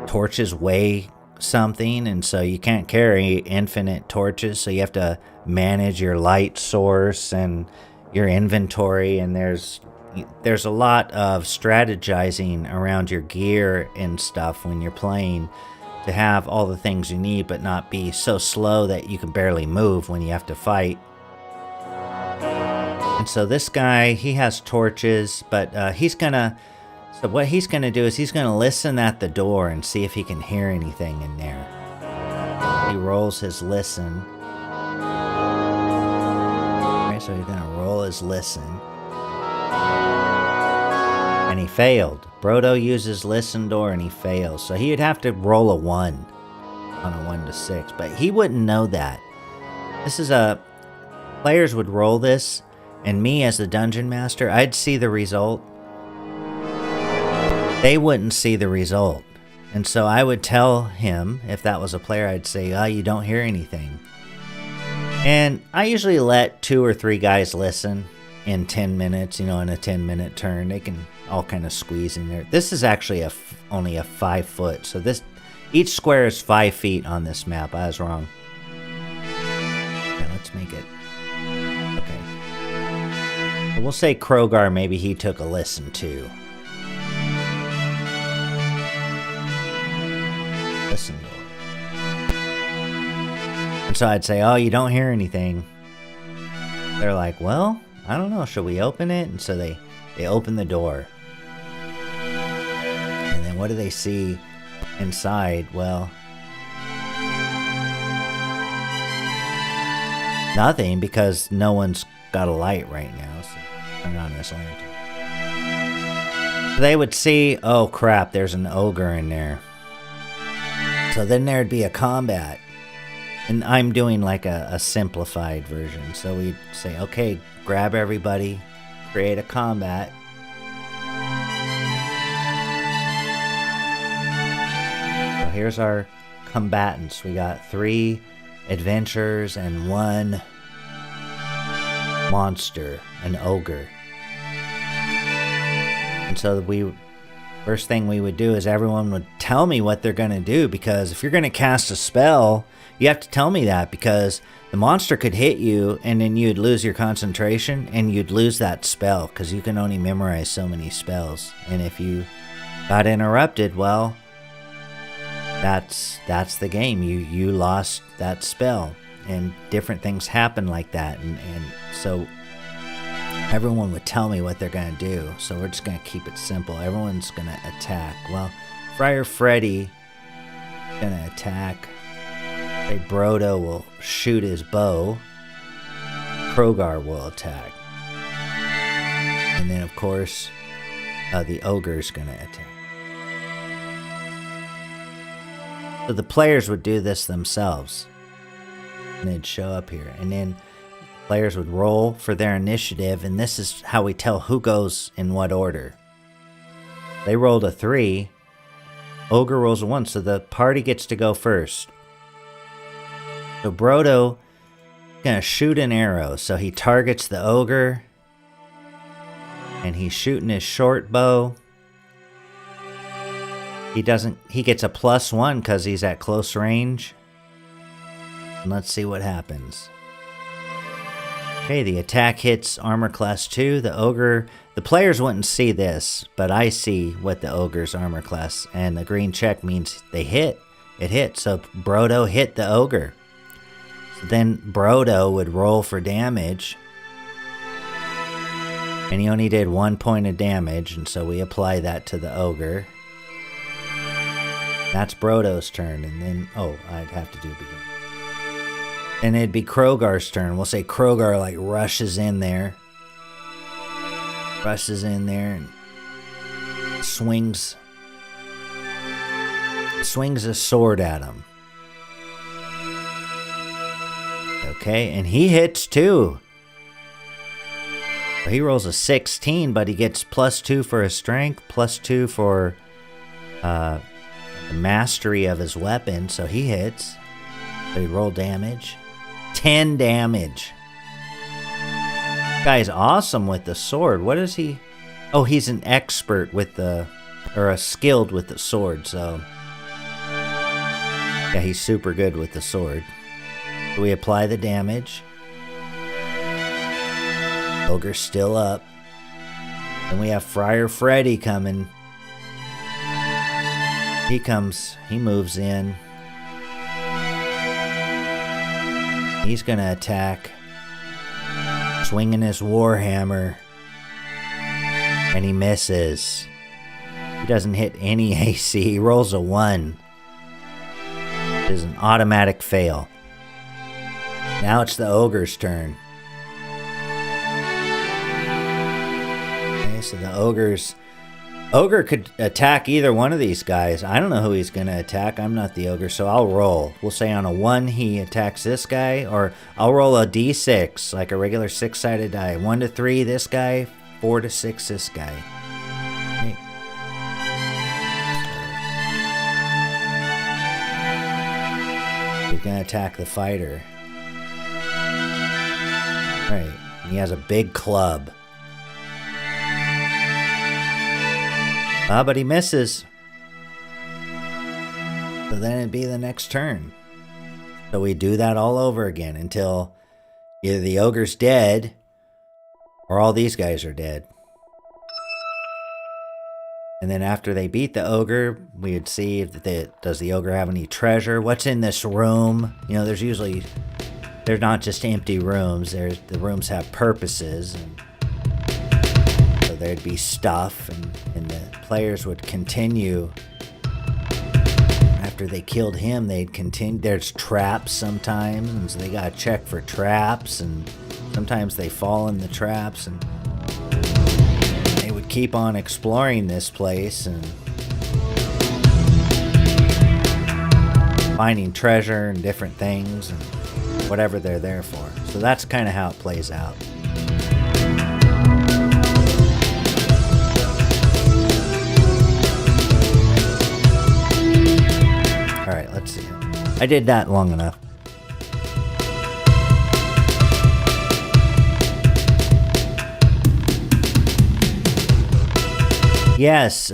Torches weigh something, and so you can't carry infinite torches. So you have to manage your light source and your inventory. And there's a lot of strategizing around your gear and stuff when you're playing to have all the things you need, but not be so slow that you can barely move when you have to fight. And so this guy, he has torches, but so what he's gonna do is he's gonna listen at the door and see if he can hear anything in there. He rolls his listen. Okay, so he's gonna roll his listen. And he failed. Brodo uses listen door and he fails. So he would have to roll a 1 on a 1 to 6, but he wouldn't know that. Players would roll this. And me as the dungeon master, I'd see the result. They wouldn't see the result. And so I would tell him, if that was a player, I'd say, you don't hear anything. And I usually let 2 or 3 guys listen. in 10 minutes, in a 10-minute turn. They can all kind of squeeze in there. This is actually only a 5 foot, so each square is 5 feet on this map. I was wrong. Yeah, let's make it. Okay. We'll say Krogar, maybe he took a listen too. Listen to it. And so I'd say, oh, you don't hear anything. They're like, well, I don't know, should we open it? And so they open the door. And then what do they see inside? Well, nothing, because no one's got a light right now. So turn on this lantern. They would see, oh crap, there's an ogre in there. So then there'd be a combat. And I'm doing like a simplified version. So we'd say, okay, grab everybody, create a combat. So here's our combatants. We got 3 adventurers and 1 monster, an ogre. And so first thing we would do is everyone would tell me what they're going to do, because if you're going to cast a spell, you have to tell me that, because the monster could hit you and then you'd lose your concentration and you'd lose that spell, because you can only memorize so many spells. And if you got interrupted, well, that's the game. You lost that spell, and different things happen like that. And so everyone would tell me what they're going to do. So we're just going to keep it simple. Everyone's going to attack. Well, Friar Freddy is going to attack. Brodo will shoot his bow. Krogar will attack. And then, of course, the ogre's going to attack. So the players would do this themselves. And they'd show up here. And then players would roll for their initiative, and this is how we tell who goes in what order. They rolled a 3. Ogre rolls a 1, so the party gets to go first. So Brodo is going to shoot an arrow. So he targets the ogre. And he's shooting his short bow. He gets a +1 because he's at close range. And let's see what happens. Okay, the attack hits armor class 2. The ogre, the players wouldn't see this, but I see what the ogre's armor class, and the green check means they hit. It hit, so Brodo hit the ogre. Then Brodo would roll for damage, and he only did 1 point of damage, and so we apply that to the ogre. That's Brodo's turn, and then, I'd have to do begin. And it'd be Krogar's turn. We'll say Krogar rushes in there and swings a sword at him. Okay, and he hits too. He rolls a 16, but he gets +2 for his strength, +2 for the mastery of his weapon, so he hits. So he rolled damage. 10 damage. Guy's awesome with the sword. What is he? Oh, he's an expert with skilled with the sword, so yeah, he's super good with the sword. So we apply the damage. Ogre's still up. And we have Friar Freddy coming. He moves in. He's gonna attack, swinging his warhammer, and he misses. He doesn't hit any AC. He rolls a 1. It is an automatic fail. Now it's the ogre's turn. Okay, so the ogre could attack either one of these guys. I don't know who he's going to attack. I'm not the ogre, so I'll roll. We'll say on a 1 he attacks this guy, or I'll roll a d6, like a regular 6-sided die. 1 to 3 this guy, 4 to 6 this guy. Okay. He's going to attack the fighter. Right. He has a big club. Ah, but he misses. So then it'd be the next turn. So we do that all over again until either the ogre's dead or all these guys are dead. And then after they beat the ogre, we would see if does the ogre have any treasure? What's in this room? You know, they're not just empty rooms. The rooms have purposes. And so there'd be stuff, and the players would continue. After they killed him, they'd continue. There's traps sometimes, and so they gotta check for traps, and sometimes they fall in the traps, and they would keep on exploring this place and finding treasure and different things and whatever they're there for. So that's kind of how it plays out. All right, let's see. I did that long enough. Yes,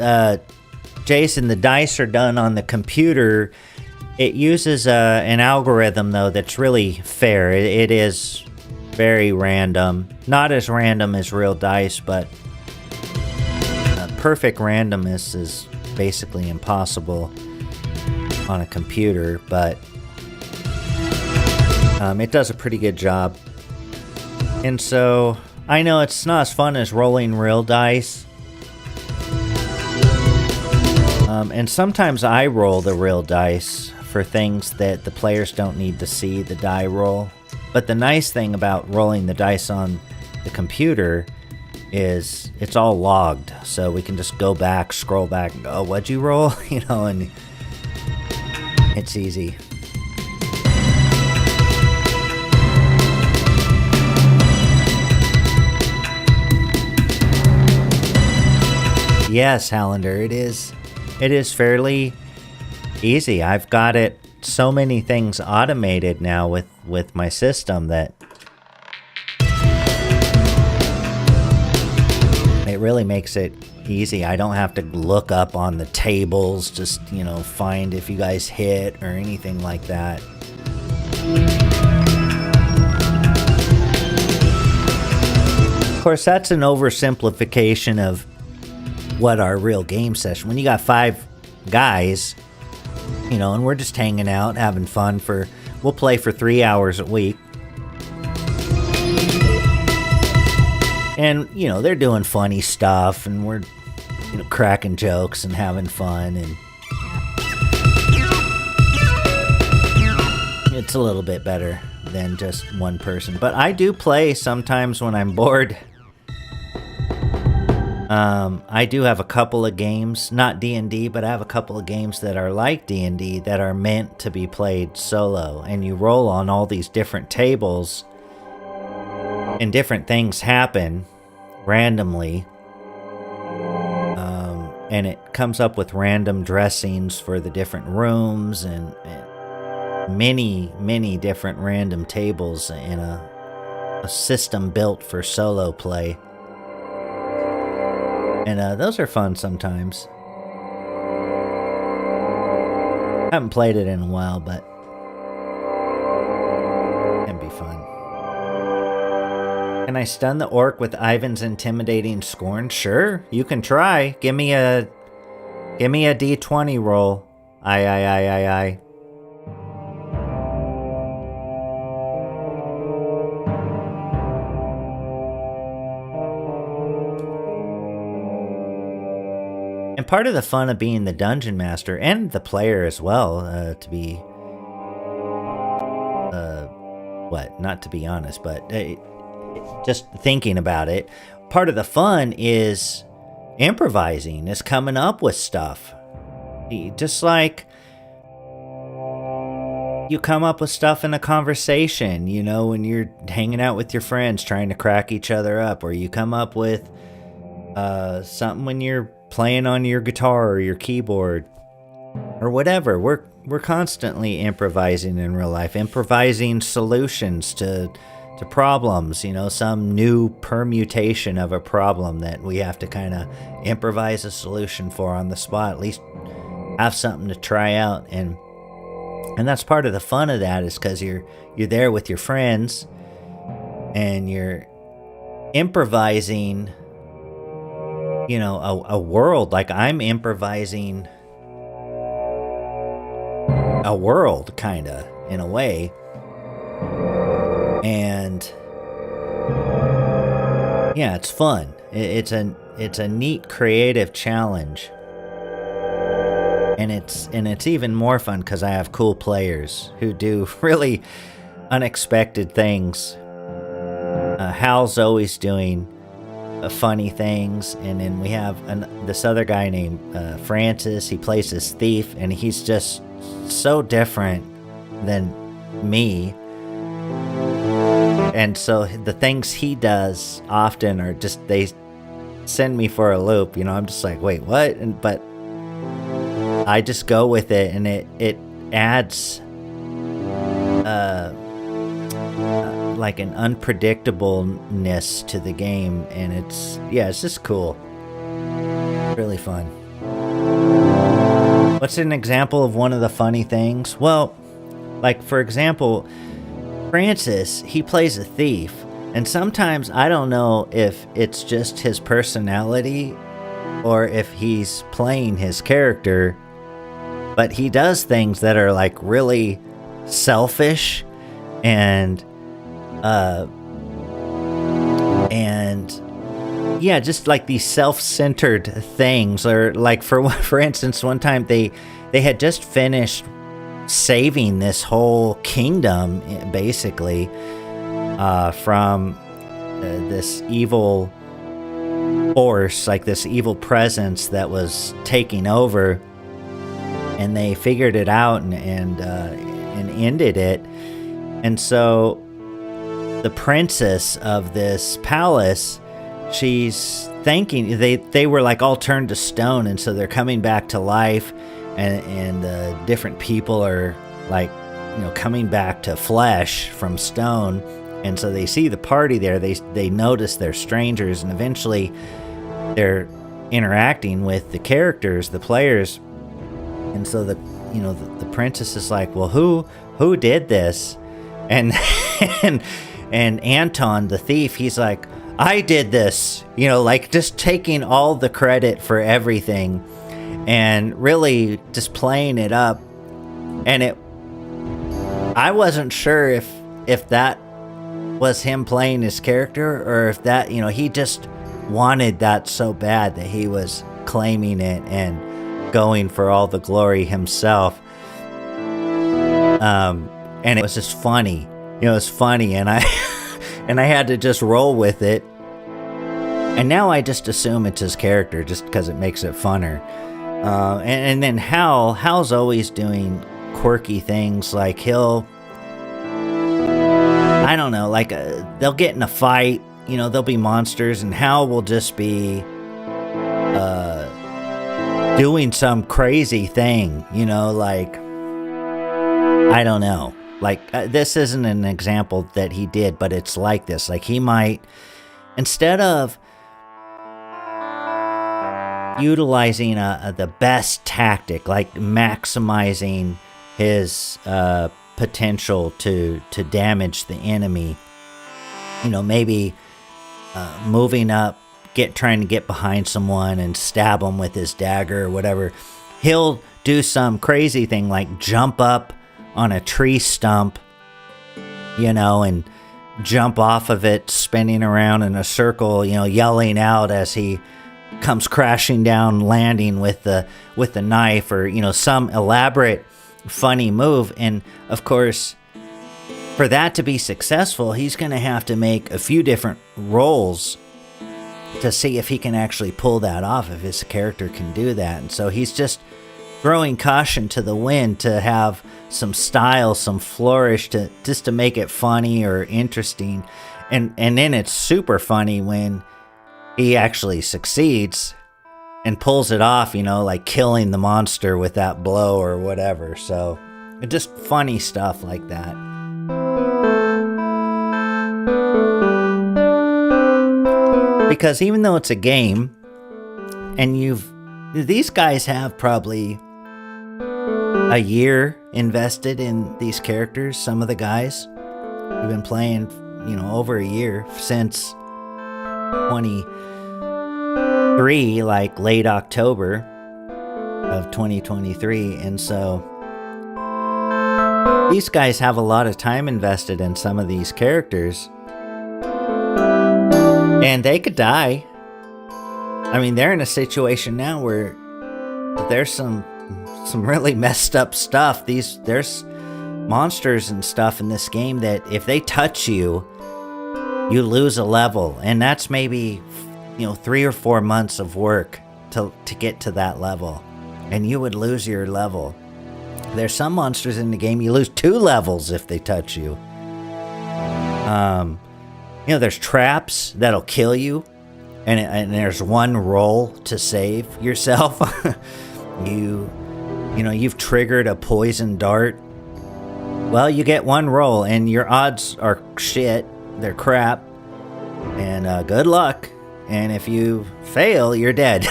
Jason, the dice are done on the computer. It uses an algorithm, though, that's really fair. It is very random. Not as random as real dice, but perfect randomness is basically impossible on a computer, but it does a pretty good job. And so, I know it's not as fun as rolling real dice. And sometimes I roll the real dice for things that the players don't need to see the die roll. But the nice thing about rolling the dice on the computer is it's all logged. So we can just go back, scroll back, and go, oh, what'd you roll? You know, and it's easy. Yes, Hallander, it is. It is fairly easy. I've got it so many things automated now with my system that it really makes it easy. I don't have to look up on the tables, just, you know, find if you guys hit or anything like that. Of course, that's an oversimplification of what our real game session. When you got 5 guys, you know, and we're just hanging out, having fun we'll play for 3 hours a week. And, you know, they're doing funny stuff and we're, you know, cracking jokes and having fun, and it's a little bit better than just one person. But I do play sometimes when I'm bored. I do have a couple of games, not D&D, but I have a couple of games that are like D&D that are meant to be played solo. And you roll on all these different tables and different things happen randomly. And it comes up with random dressings for the different rooms and many, many different random tables in a system built for solo play. And those are fun sometimes. I haven't played it in a while, but it can be fun. Can I stun the orc with Ivan's intimidating scorn? Sure, you can try. Give me a D20 roll. Aye. And part of the fun of being the dungeon master, and the player as well, to be, not to be honest, but just thinking about it, part of the fun is improvising, is coming up with stuff. Just like you come up with stuff in a conversation, you know, when you're hanging out with your friends trying to crack each other up, or you come up with something when you're playing on your guitar or your keyboard or whatever. We're constantly improvising in real life, improvising solutions to problems, some new permutation of a problem that we have to kind of improvise a solution for on the spot, at least have something to try out. And that's part of the fun of that, is because you're there with your friends and you're improvising, a world. Like, I'm improvising a world, kind of, in a way. And yeah, it's fun. It's a neat creative challenge. And it's even more fun because I have cool players who do really unexpected things. Hal's always doing funny things, and then we have this other guy named Francis. He plays this thief, and he's just so different than me. And so the things he does often are just, they send me for a loop. I'm just like, wait, what? But I just go with it, and it adds like an unpredictableness to the game, and it's just cool. Really fun. What's an example of one of the funny things? Well, like, for example, Francis, he plays a thief, and sometimes I don't know if it's just his personality or if he's playing his character, but he does things that are like really selfish and just like these self-centered things. Or like, for instance, one time they had just finished saving this whole kingdom, basically, from this evil force, like this evil presence that was taking over, and they figured it out and ended it. And so the princess of this palace, she's thinking, they were like all turned to stone, and so they're coming back to life, and the different people are like, coming back to flesh from stone. And so they see the party there, they notice they're strangers, and eventually they're interacting with the characters, the players. And so the princess is like, well, who did this? And and Anton, the thief, he's like, I did this, like just taking all the credit for everything and really just playing it up. And I wasn't sure if that was him playing his character, or if that, he just wanted that so bad that he was claiming it and going for all the glory himself. And it was just funny. It was funny, and I and I had to just roll with it. And now I just assume it's his character, just because it makes it funner. And then Hal's always doing quirky things. Like, he'll, I don't know, like they'll get in a fight, there'll be monsters, and Hal will just be doing some crazy thing, like, I don't know. Like, this isn't an example that he did, but it's like this. Like, he might, instead of utilizing the best tactic, like maximizing his potential to damage the enemy, maybe moving up, trying to get behind someone and stab them with his dagger or whatever, he'll do some crazy thing like jump up on a tree stump, and jump off of it, spinning around in a circle, yelling out as he comes crashing down, landing with the knife, or some elaborate funny move. And of course, for that to be successful, he's going to have to make a few different rolls to see if he can actually pull that off, if his character can do that. And so he's just throwing caution to the wind to have some style, some flourish, to make it funny or interesting. And then it's super funny when he actually succeeds and pulls it off, like killing the monster with that blow or whatever. So just funny stuff like that. Because even though it's a game, and these guys have probably a year invested in these characters. Some of the guys have been playing, over a year, since 23, like late October of 2023. And so these guys have a lot of time invested in some of these characters, and they could die. I mean, they're in a situation now where there's some really messed up stuff. There's monsters and stuff in this game that if they touch you, you lose a level, and that's maybe 3 or 4 months of work to get to that level, and you would lose your level. There's some monsters in the game you lose 2 levels if they touch you. There's traps that'll kill you, and there's one roll to save yourself. You've triggered a poison dart. Well, you get one roll, and your odds are shit. They're crap. And good luck. And if you fail, you're dead.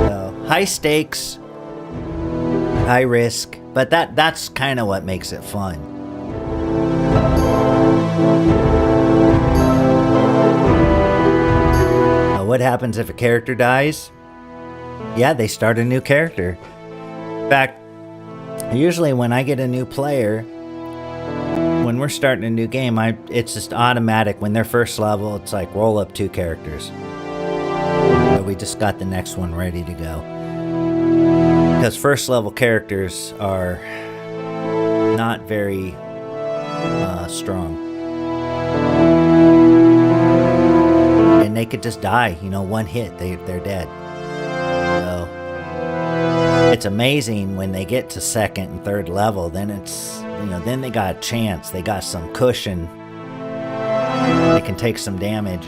So, high stakes, high risk, but that's kind of what makes it fun. What happens if a character dies? Yeah, they start a new character. In fact, usually when I get a new player, when we're starting a new game, it's just automatic. When they're first level, it's like roll up 2 characters. So we just got the next one ready to go. Because first level characters are not very strong. And they could just die, one hit, they're dead. So it's amazing when they get to 2nd and 3rd level, then it's, then they got a chance, they got some cushion, they can take some damage.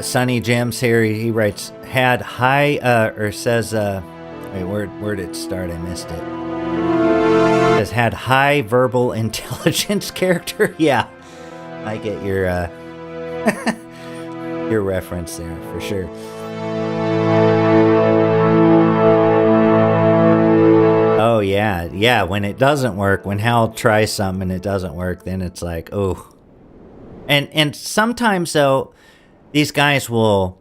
Sunny Gems here, he writes, had high, or says, wait, where did it start? I missed it. It says, had high verbal intelligence character? Yeah, I get your, your reference there, for sure. Oh, yeah, when it doesn't work, when Hal tries something and it doesn't work, then it's like, oh. And sometimes, though, these guys they'll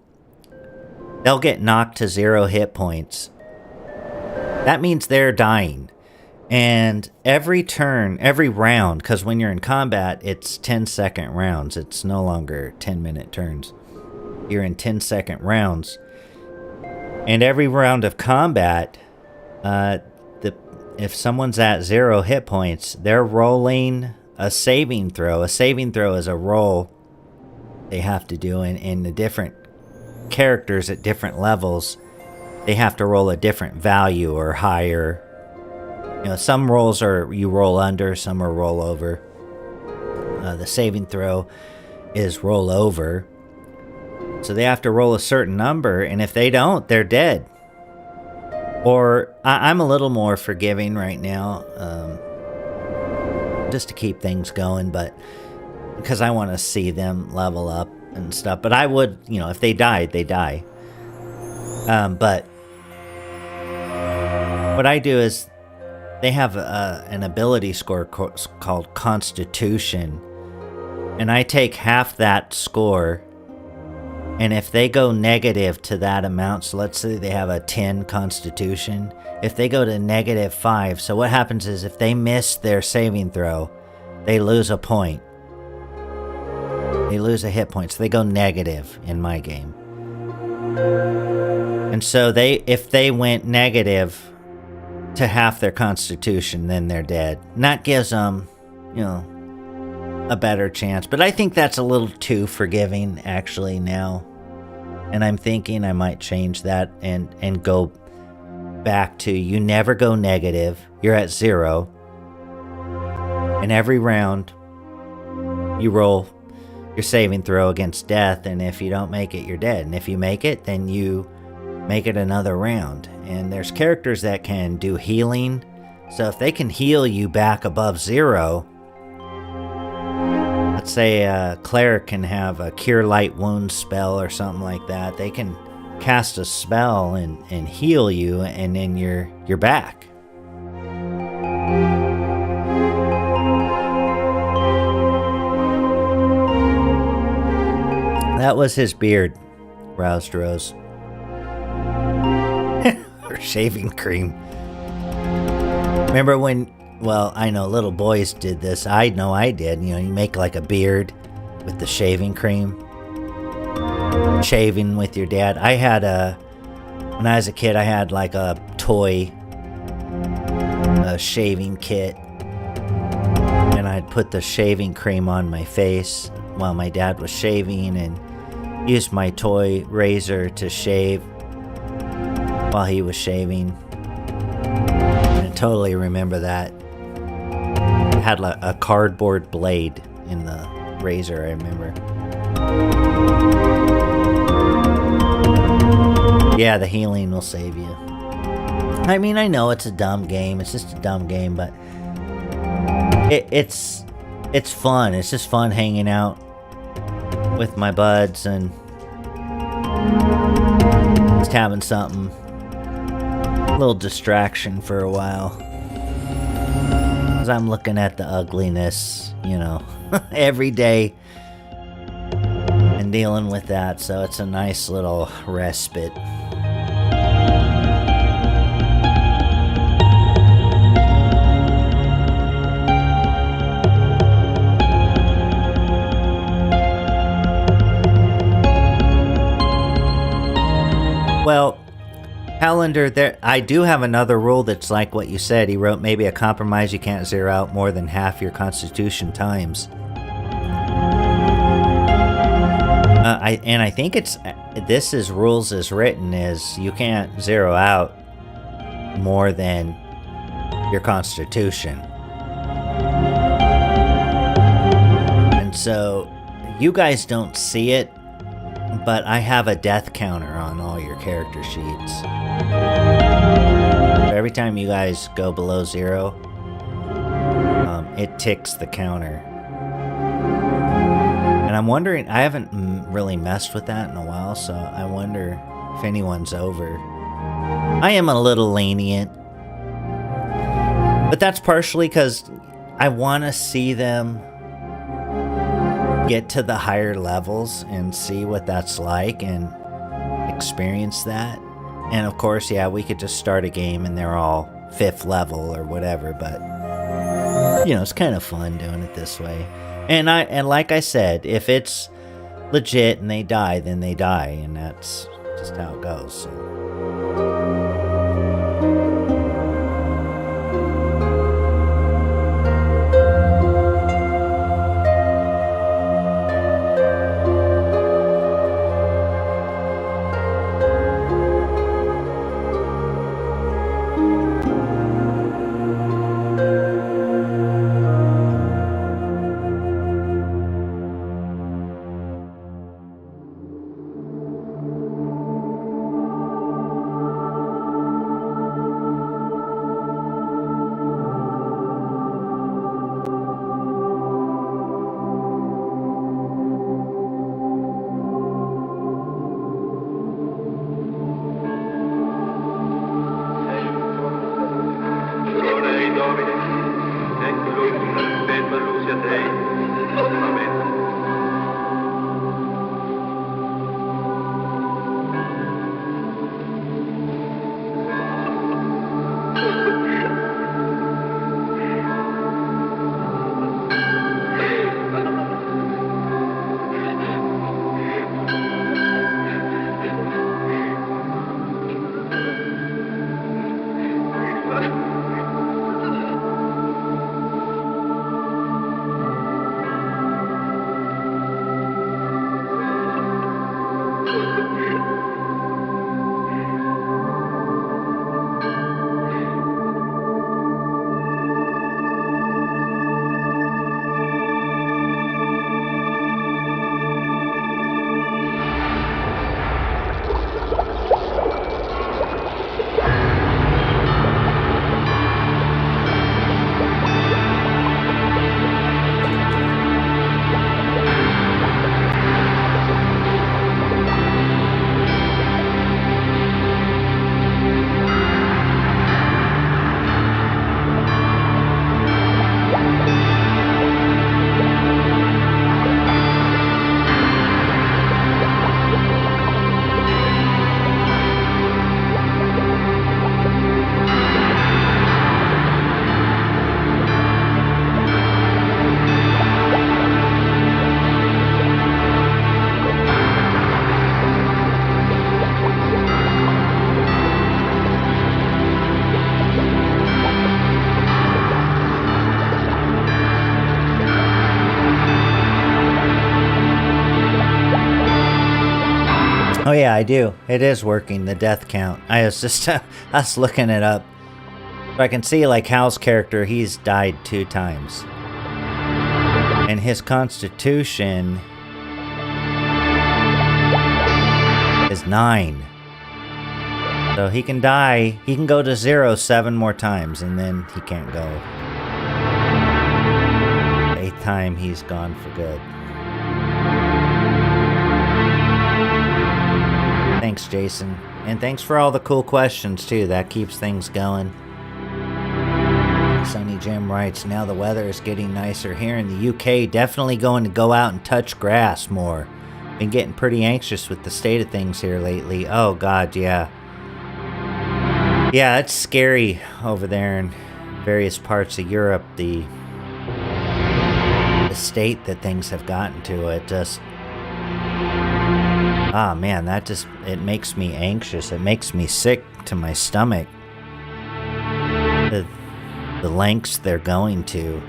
get knocked to 0 hit points. That means they're dying. And every turn, every round, because when you're in combat, it's 10-second rounds. It's no longer 10-minute turns. You're in 10-second rounds. And every round of combat, if someone's at 0 hit points, they're rolling a saving throw. A saving throw is a roll they have to do, in the different characters at different levels, they have to roll a different value or higher. Some rolls you roll under, some are roll over. The saving throw is roll over. So they have to roll a certain number, and if they don't, they're dead. Or I'm a little more forgiving right now, just to keep things going, but because I want to see them level up and stuff. But I would, if they died, they die. But what I do is they have an ability score called Constitution. And I take half that score. And if they go negative to that amount, so let's say they have a 10 Constitution. If they go to -5, so what happens is if they miss their saving throw, they lose a point. They lose a hit point, so they go negative in my game. And so if they went negative to half their Constitution, then they're dead. And that gives them, a better chance. But I think that's a little too forgiving, actually, now. And I'm thinking I might change that and go back to, you never go negative. You're at 0. And every round, you roll your saving throw against death, and if you don't make it, you're dead. And if you make it, then you make it another round. And there's characters that can do healing, so if they can heal you back above 0, let's say a cleric can have a Cure Light Wounds spell or something like that. They can cast a spell and heal you, and then you're back. That was his beard, Roused Rose. Or shaving cream. Remember when, well, I know little boys did this. I know I did. You know, you make like a beard with the shaving cream. Shaving with your dad. When I was a kid, I had like a toy, a shaving kit. And I'd put the shaving cream on my face while my dad was shaving, and used my toy razor to shave while he was shaving. I totally remember that. It had a cardboard blade in the razor, I remember. Yeah, the healing will save you. I mean, I know it's a dumb game. It's just a dumb game, but it's fun. It's just fun hanging out with my buds and just having something, a little distraction for a while. Because I'm looking at the ugliness, you know, every day and dealing with that, so it's a nice little respite. Well, Highlander, I do have another rule that's like what you said. He wrote maybe a compromise: you can't zero out more than half your constitution times. I think this is rules as written is you can't zero out more than your constitution. And so you guys don't see it, but I have a death counter on all your character sheets. Every time you guys go below 0, it ticks the counter. And I'm wondering, I haven't really messed with that in a while, so I wonder if anyone's over. I am a little lenient, but that's partially because I want to see them get to the higher levels and see what that's like and experience that. And of course, yeah, we could just start a game and they're all 5th level or whatever, but you know, it's kind of fun doing it this way. And like I said, if it's legit and they die, then they die, and that's just how it goes. So. Oh yeah, I do. It is working, the death count. I was just I was looking it up. So I can see, like, Hal's character, he's died 2 times. And his constitution is 9. So he can die, he can go to 0 7 more times, and then he can't go. The 8th time, he's gone for good. Thanks, Jason. And thanks for all the cool questions, too. That keeps things going. Sunny Jim writes, now the weather is getting nicer here in the UK. Definitely going to go out and touch grass more. Been getting pretty anxious with the state of things here lately. Oh, God, yeah. Yeah, it's scary over there in various parts of Europe. The state that things have gotten to, it just... Ah, man, that just, it makes me anxious. It makes me sick to my stomach. The lengths they're going to.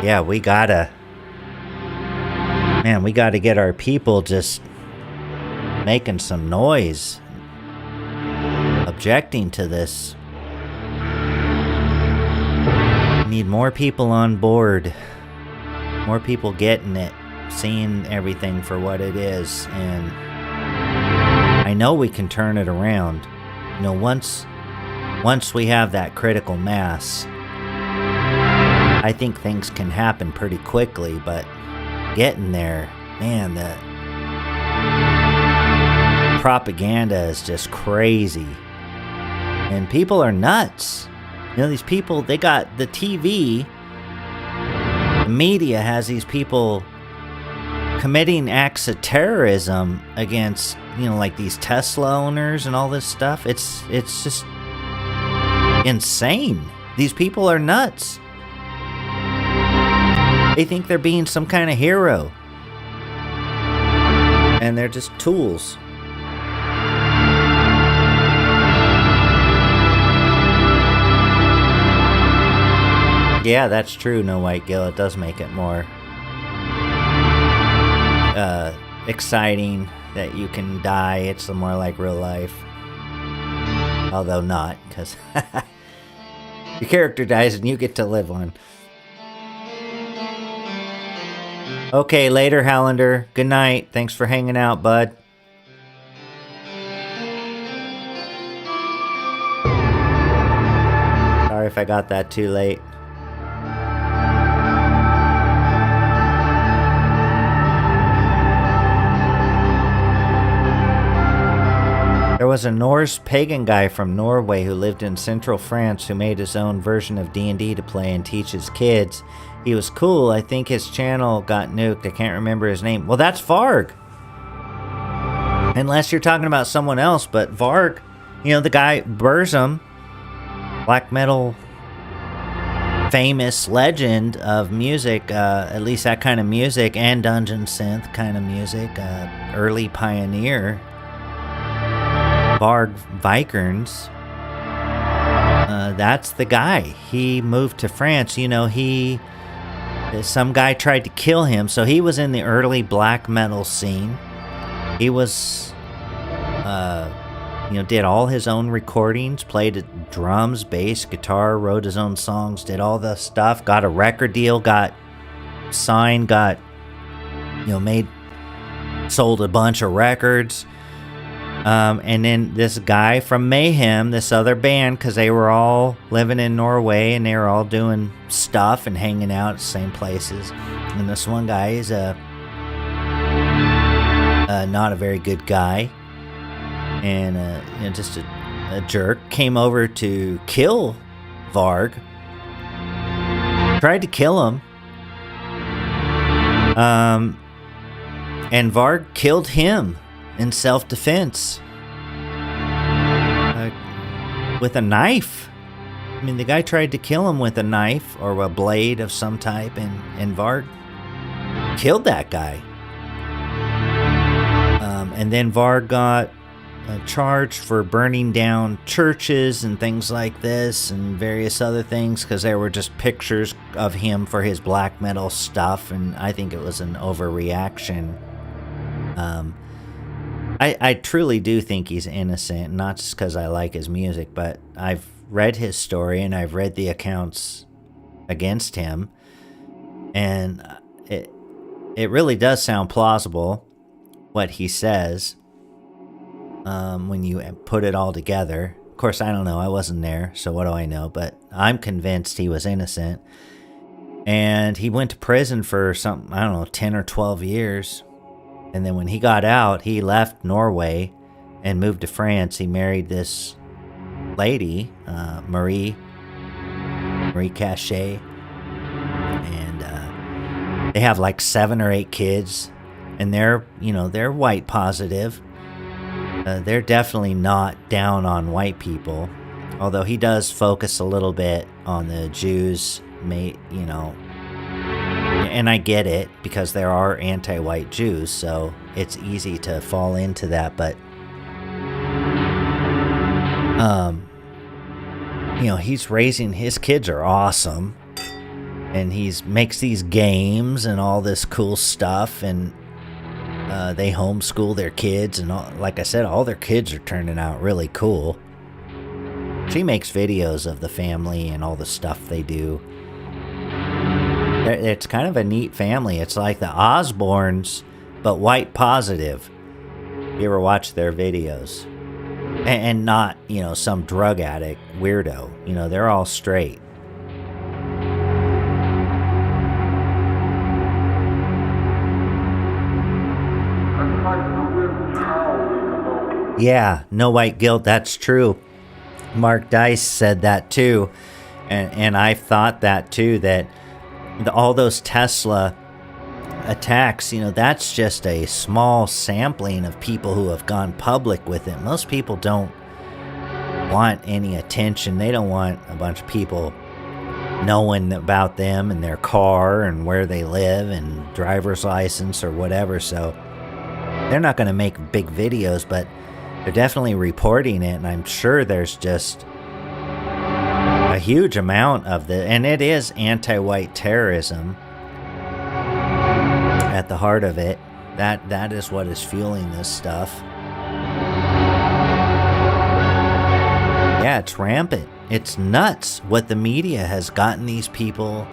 Yeah, we gotta get our people just making some noise, objecting to this. Need more people on board. More people getting it, seeing everything for what it is, and I know we can turn it around. You know, once we have that critical mass, I think things can happen pretty quickly, but getting there, man, the propaganda is just crazy. And people are nuts. You know, these people, they got the TV, the media has these people committing acts of terrorism against, you know, like these Tesla owners and all this stuff. It's just insane. These people are nuts. They think they're being some kind of hero. And they're just tools. Yeah, that's true, No White Gill. It does make it more exciting that you can die. It's more like real life. Although not, because your character dies and you get to live on. Okay, later, Hallander. Good night. Thanks for hanging out, bud. Sorry if I got that too late. There was a Norse pagan guy from Norway who lived in central France who made his own version of D&D to play and teach his kids. He was cool. I think his channel got nuked. I can't remember his name. Well, that's Varg. Unless you're talking about someone else, but Varg, you know, the guy, Burzum, black metal famous legend of music, at least that kind of music, and dungeon synth kind of music, early pioneer. Varg Vikernes, that's the guy. He moved to France. You know, some guy tried to kill him, so he was in the early black metal scene. He was, did all his own recordings, played drums, bass, guitar, wrote his own songs, did all the stuff, got a record deal, got signed, sold a bunch of records. And then this guy from Mayhem, this other band, because they were all living in Norway and they were all doing stuff and hanging out at the same places. And this one guy is not a very good guy, and just a jerk, came over to kill Varg, tried to kill him, and Varg killed him in self-defense with a knife. I mean, the guy tried to kill him with a knife or a blade of some type, and Varg killed that guy. And then Varg got charged for burning down churches and things like this and various other things because there were just pictures of him for his black metal stuff, and I think it was an overreaction. I truly do think he's innocent, not just because I like his music, but I've read his story and I've read the accounts against him, and it really does sound plausible what he says when you put it all together. Of course, I don't know. I wasn't there, so what do I know? But I'm convinced he was innocent. And he went to prison for something, I don't know, 10 or 12 years. And then when he got out, he left Norway and moved to France. He married this lady, Marie Cachet. And they have like 7 or 8 kids. And they're white positive. They're definitely not down on white people. Although he does focus a little bit on the Jews, and I get it because there are anti-white Jews, so it's easy to fall into that. But, he's raising, his kids are awesome, and makes these games and all this cool stuff, and they homeschool their kids, and like I said, all their kids are turning out really cool. She makes videos of the family and all the stuff they do. It's kind of a neat family. It's like the Osbournes, but white positive. You ever watch their videos? And not, some drug addict weirdo. They're all straight. Yeah, no white guilt, that's true. Mark Dice said that too. And I thought that too, that all those Tesla attacks, that's just a small sampling of people who have gone public with it. Most people don't want any attention. They don't want a bunch of people knowing about them and their car and where they live and driver's license or whatever. So they're not going to make big videos, but they're definitely reporting it. And I'm sure there's just a huge amount of and it is anti-white terrorism at the heart of it. That is what is fueling this stuff. Yeah, it's rampant. It's nuts what the media has gotten these people.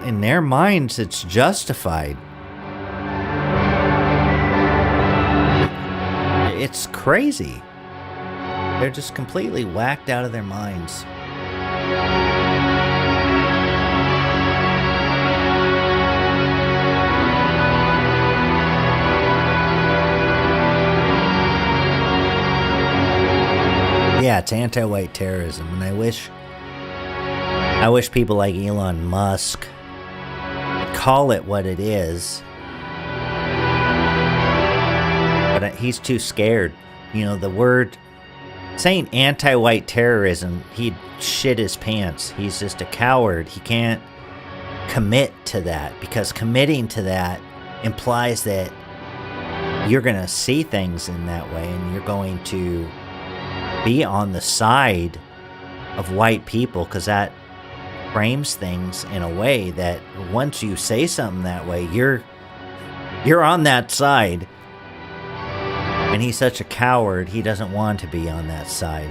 In their minds, it's justified. It's crazy. They're just completely whacked out of their minds. Yeah, it's anti-white terrorism, and I wish people like Elon Musk would call it what it is. But he's too scared. The word saying anti-white terrorism, he'd shit his pants. He's just a coward. He can't commit to that, because committing to that implies that you're going to see things in that way, and you're going to be on the side of white people, because that frames things in a way that once you say something that way, you're on that side. And he's such a coward, he doesn't want to be on that side.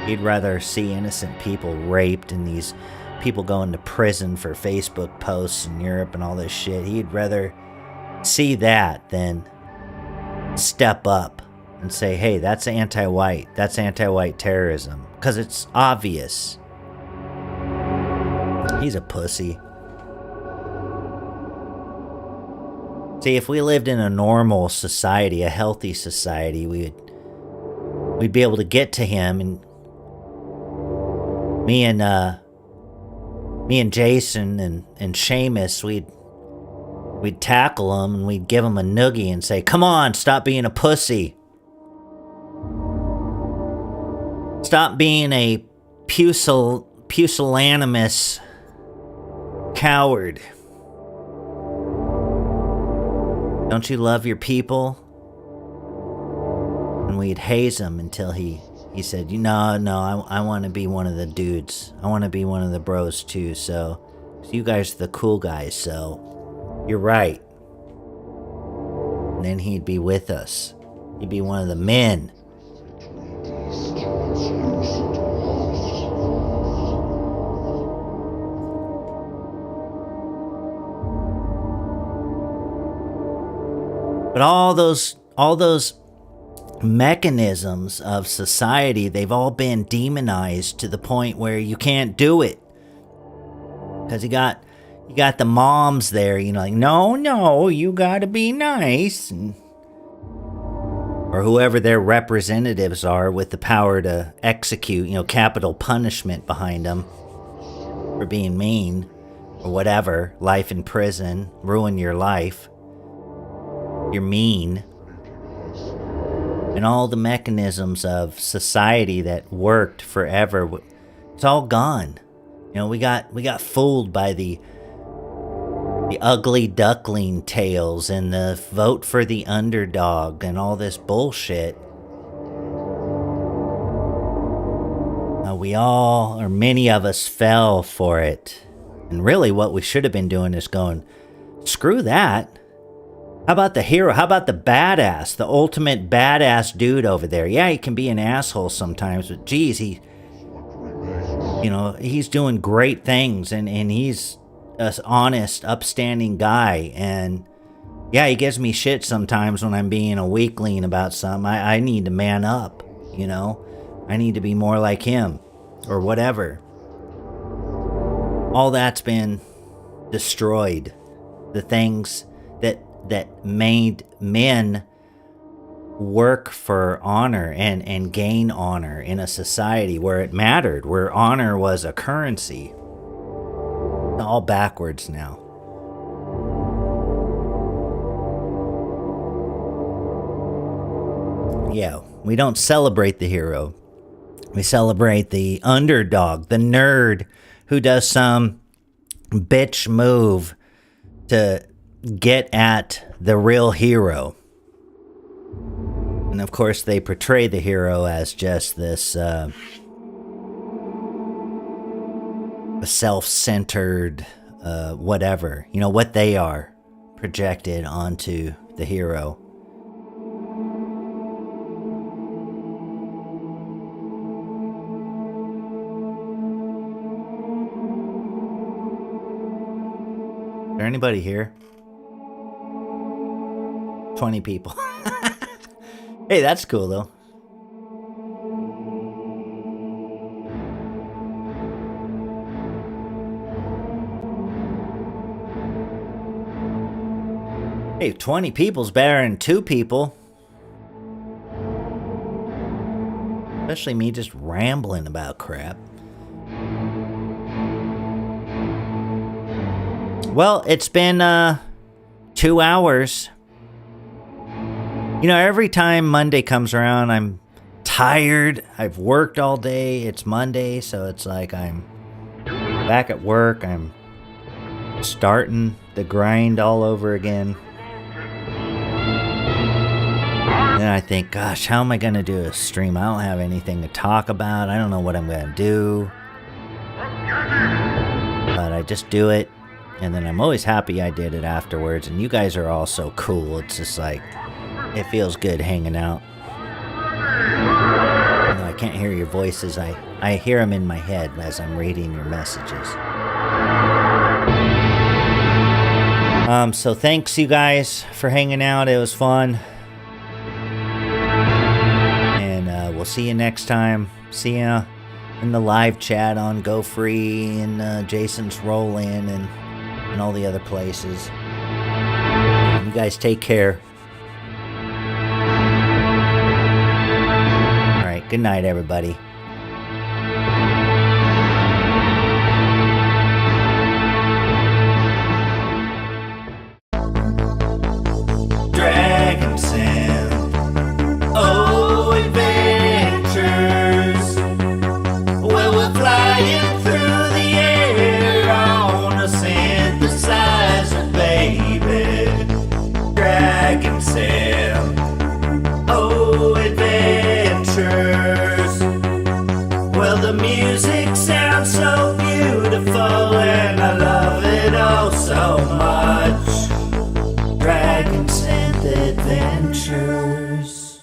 He'd rather see innocent people raped and these people going to prison for Facebook posts in Europe and all this shit. He'd rather see that than step up and say, hey, that's anti-white. That's anti-white terrorism. Because it's obvious. He's a pussy. See, if we lived in a normal society, a healthy society, we'd be able to get to him, and me and Jason and Seamus, we'd tackle him and we'd give him a noogie and say, "Come on, stop being a pussy. Stop being a pusillanimous coward. Don't you love your people? And we'd haze him until he said, no, I want to be one of the dudes. I want to be one of the bros too. So you guys are the cool guys, so you're right. And then he'd be with us. He'd be one of the men. But all those mechanisms of society, they've all been demonized to the point where you can't do it. Because you got the moms there, like, no, you gotta be nice. Or whoever their representatives are with the power to execute, capital punishment behind them for being mean or whatever, life in prison, ruin your life. You're mean. And all the mechanisms of society that worked forever, it's all gone. We got fooled by the ugly duckling tales and the vote for the underdog and all this bullshit. We all, or many of us, fell for it. And really what we should have been doing is going, screw that. How about the hero? How about the badass? The ultimate badass dude over there. Yeah, he can be an asshole sometimes, but geez, he's doing great things, and he's an honest, upstanding guy. And yeah, he gives me shit sometimes when I'm being a weakling about something. I need to man up, I need to be more like him, or whatever. All that's been destroyed. The things that made men work for honor and gain honor in a society where it mattered, where honor was a currency. It's all backwards now. Yeah, we don't celebrate the hero. We celebrate the underdog, the nerd who does some bitch move to get at the real hero. And of course they portray the hero as just this self-centered whatever, what they are projected onto the hero. Is there anybody here? 20 people. Hey, that's cool though. Hey, 20 people's better than 2 people. Especially me just rambling about crap. Well, it's been 2 hours. Every time Monday comes around, I'm tired. I've worked all day. It's Monday, so it's like I'm back at work. I'm starting the grind all over again. Then I think, gosh, how am I going to do a stream? I don't have anything to talk about. I don't know what I'm going to do. But I just do it. And then I'm always happy I did it afterwards. And you guys are all so cool. It's just like, it feels good hanging out. Although I can't hear your voices. I hear them in my head as I'm reading your messages. So thanks you guys for hanging out. It was fun. And we'll see you next time. See ya in the live chat on Go Free and Jason's Roll In and all the other places. You guys take care. Good night, everybody. Dragonsynth, adventures. Well, we're flying through the air on a synthesizer, baby. Dragonsynth, adventures. Adventures.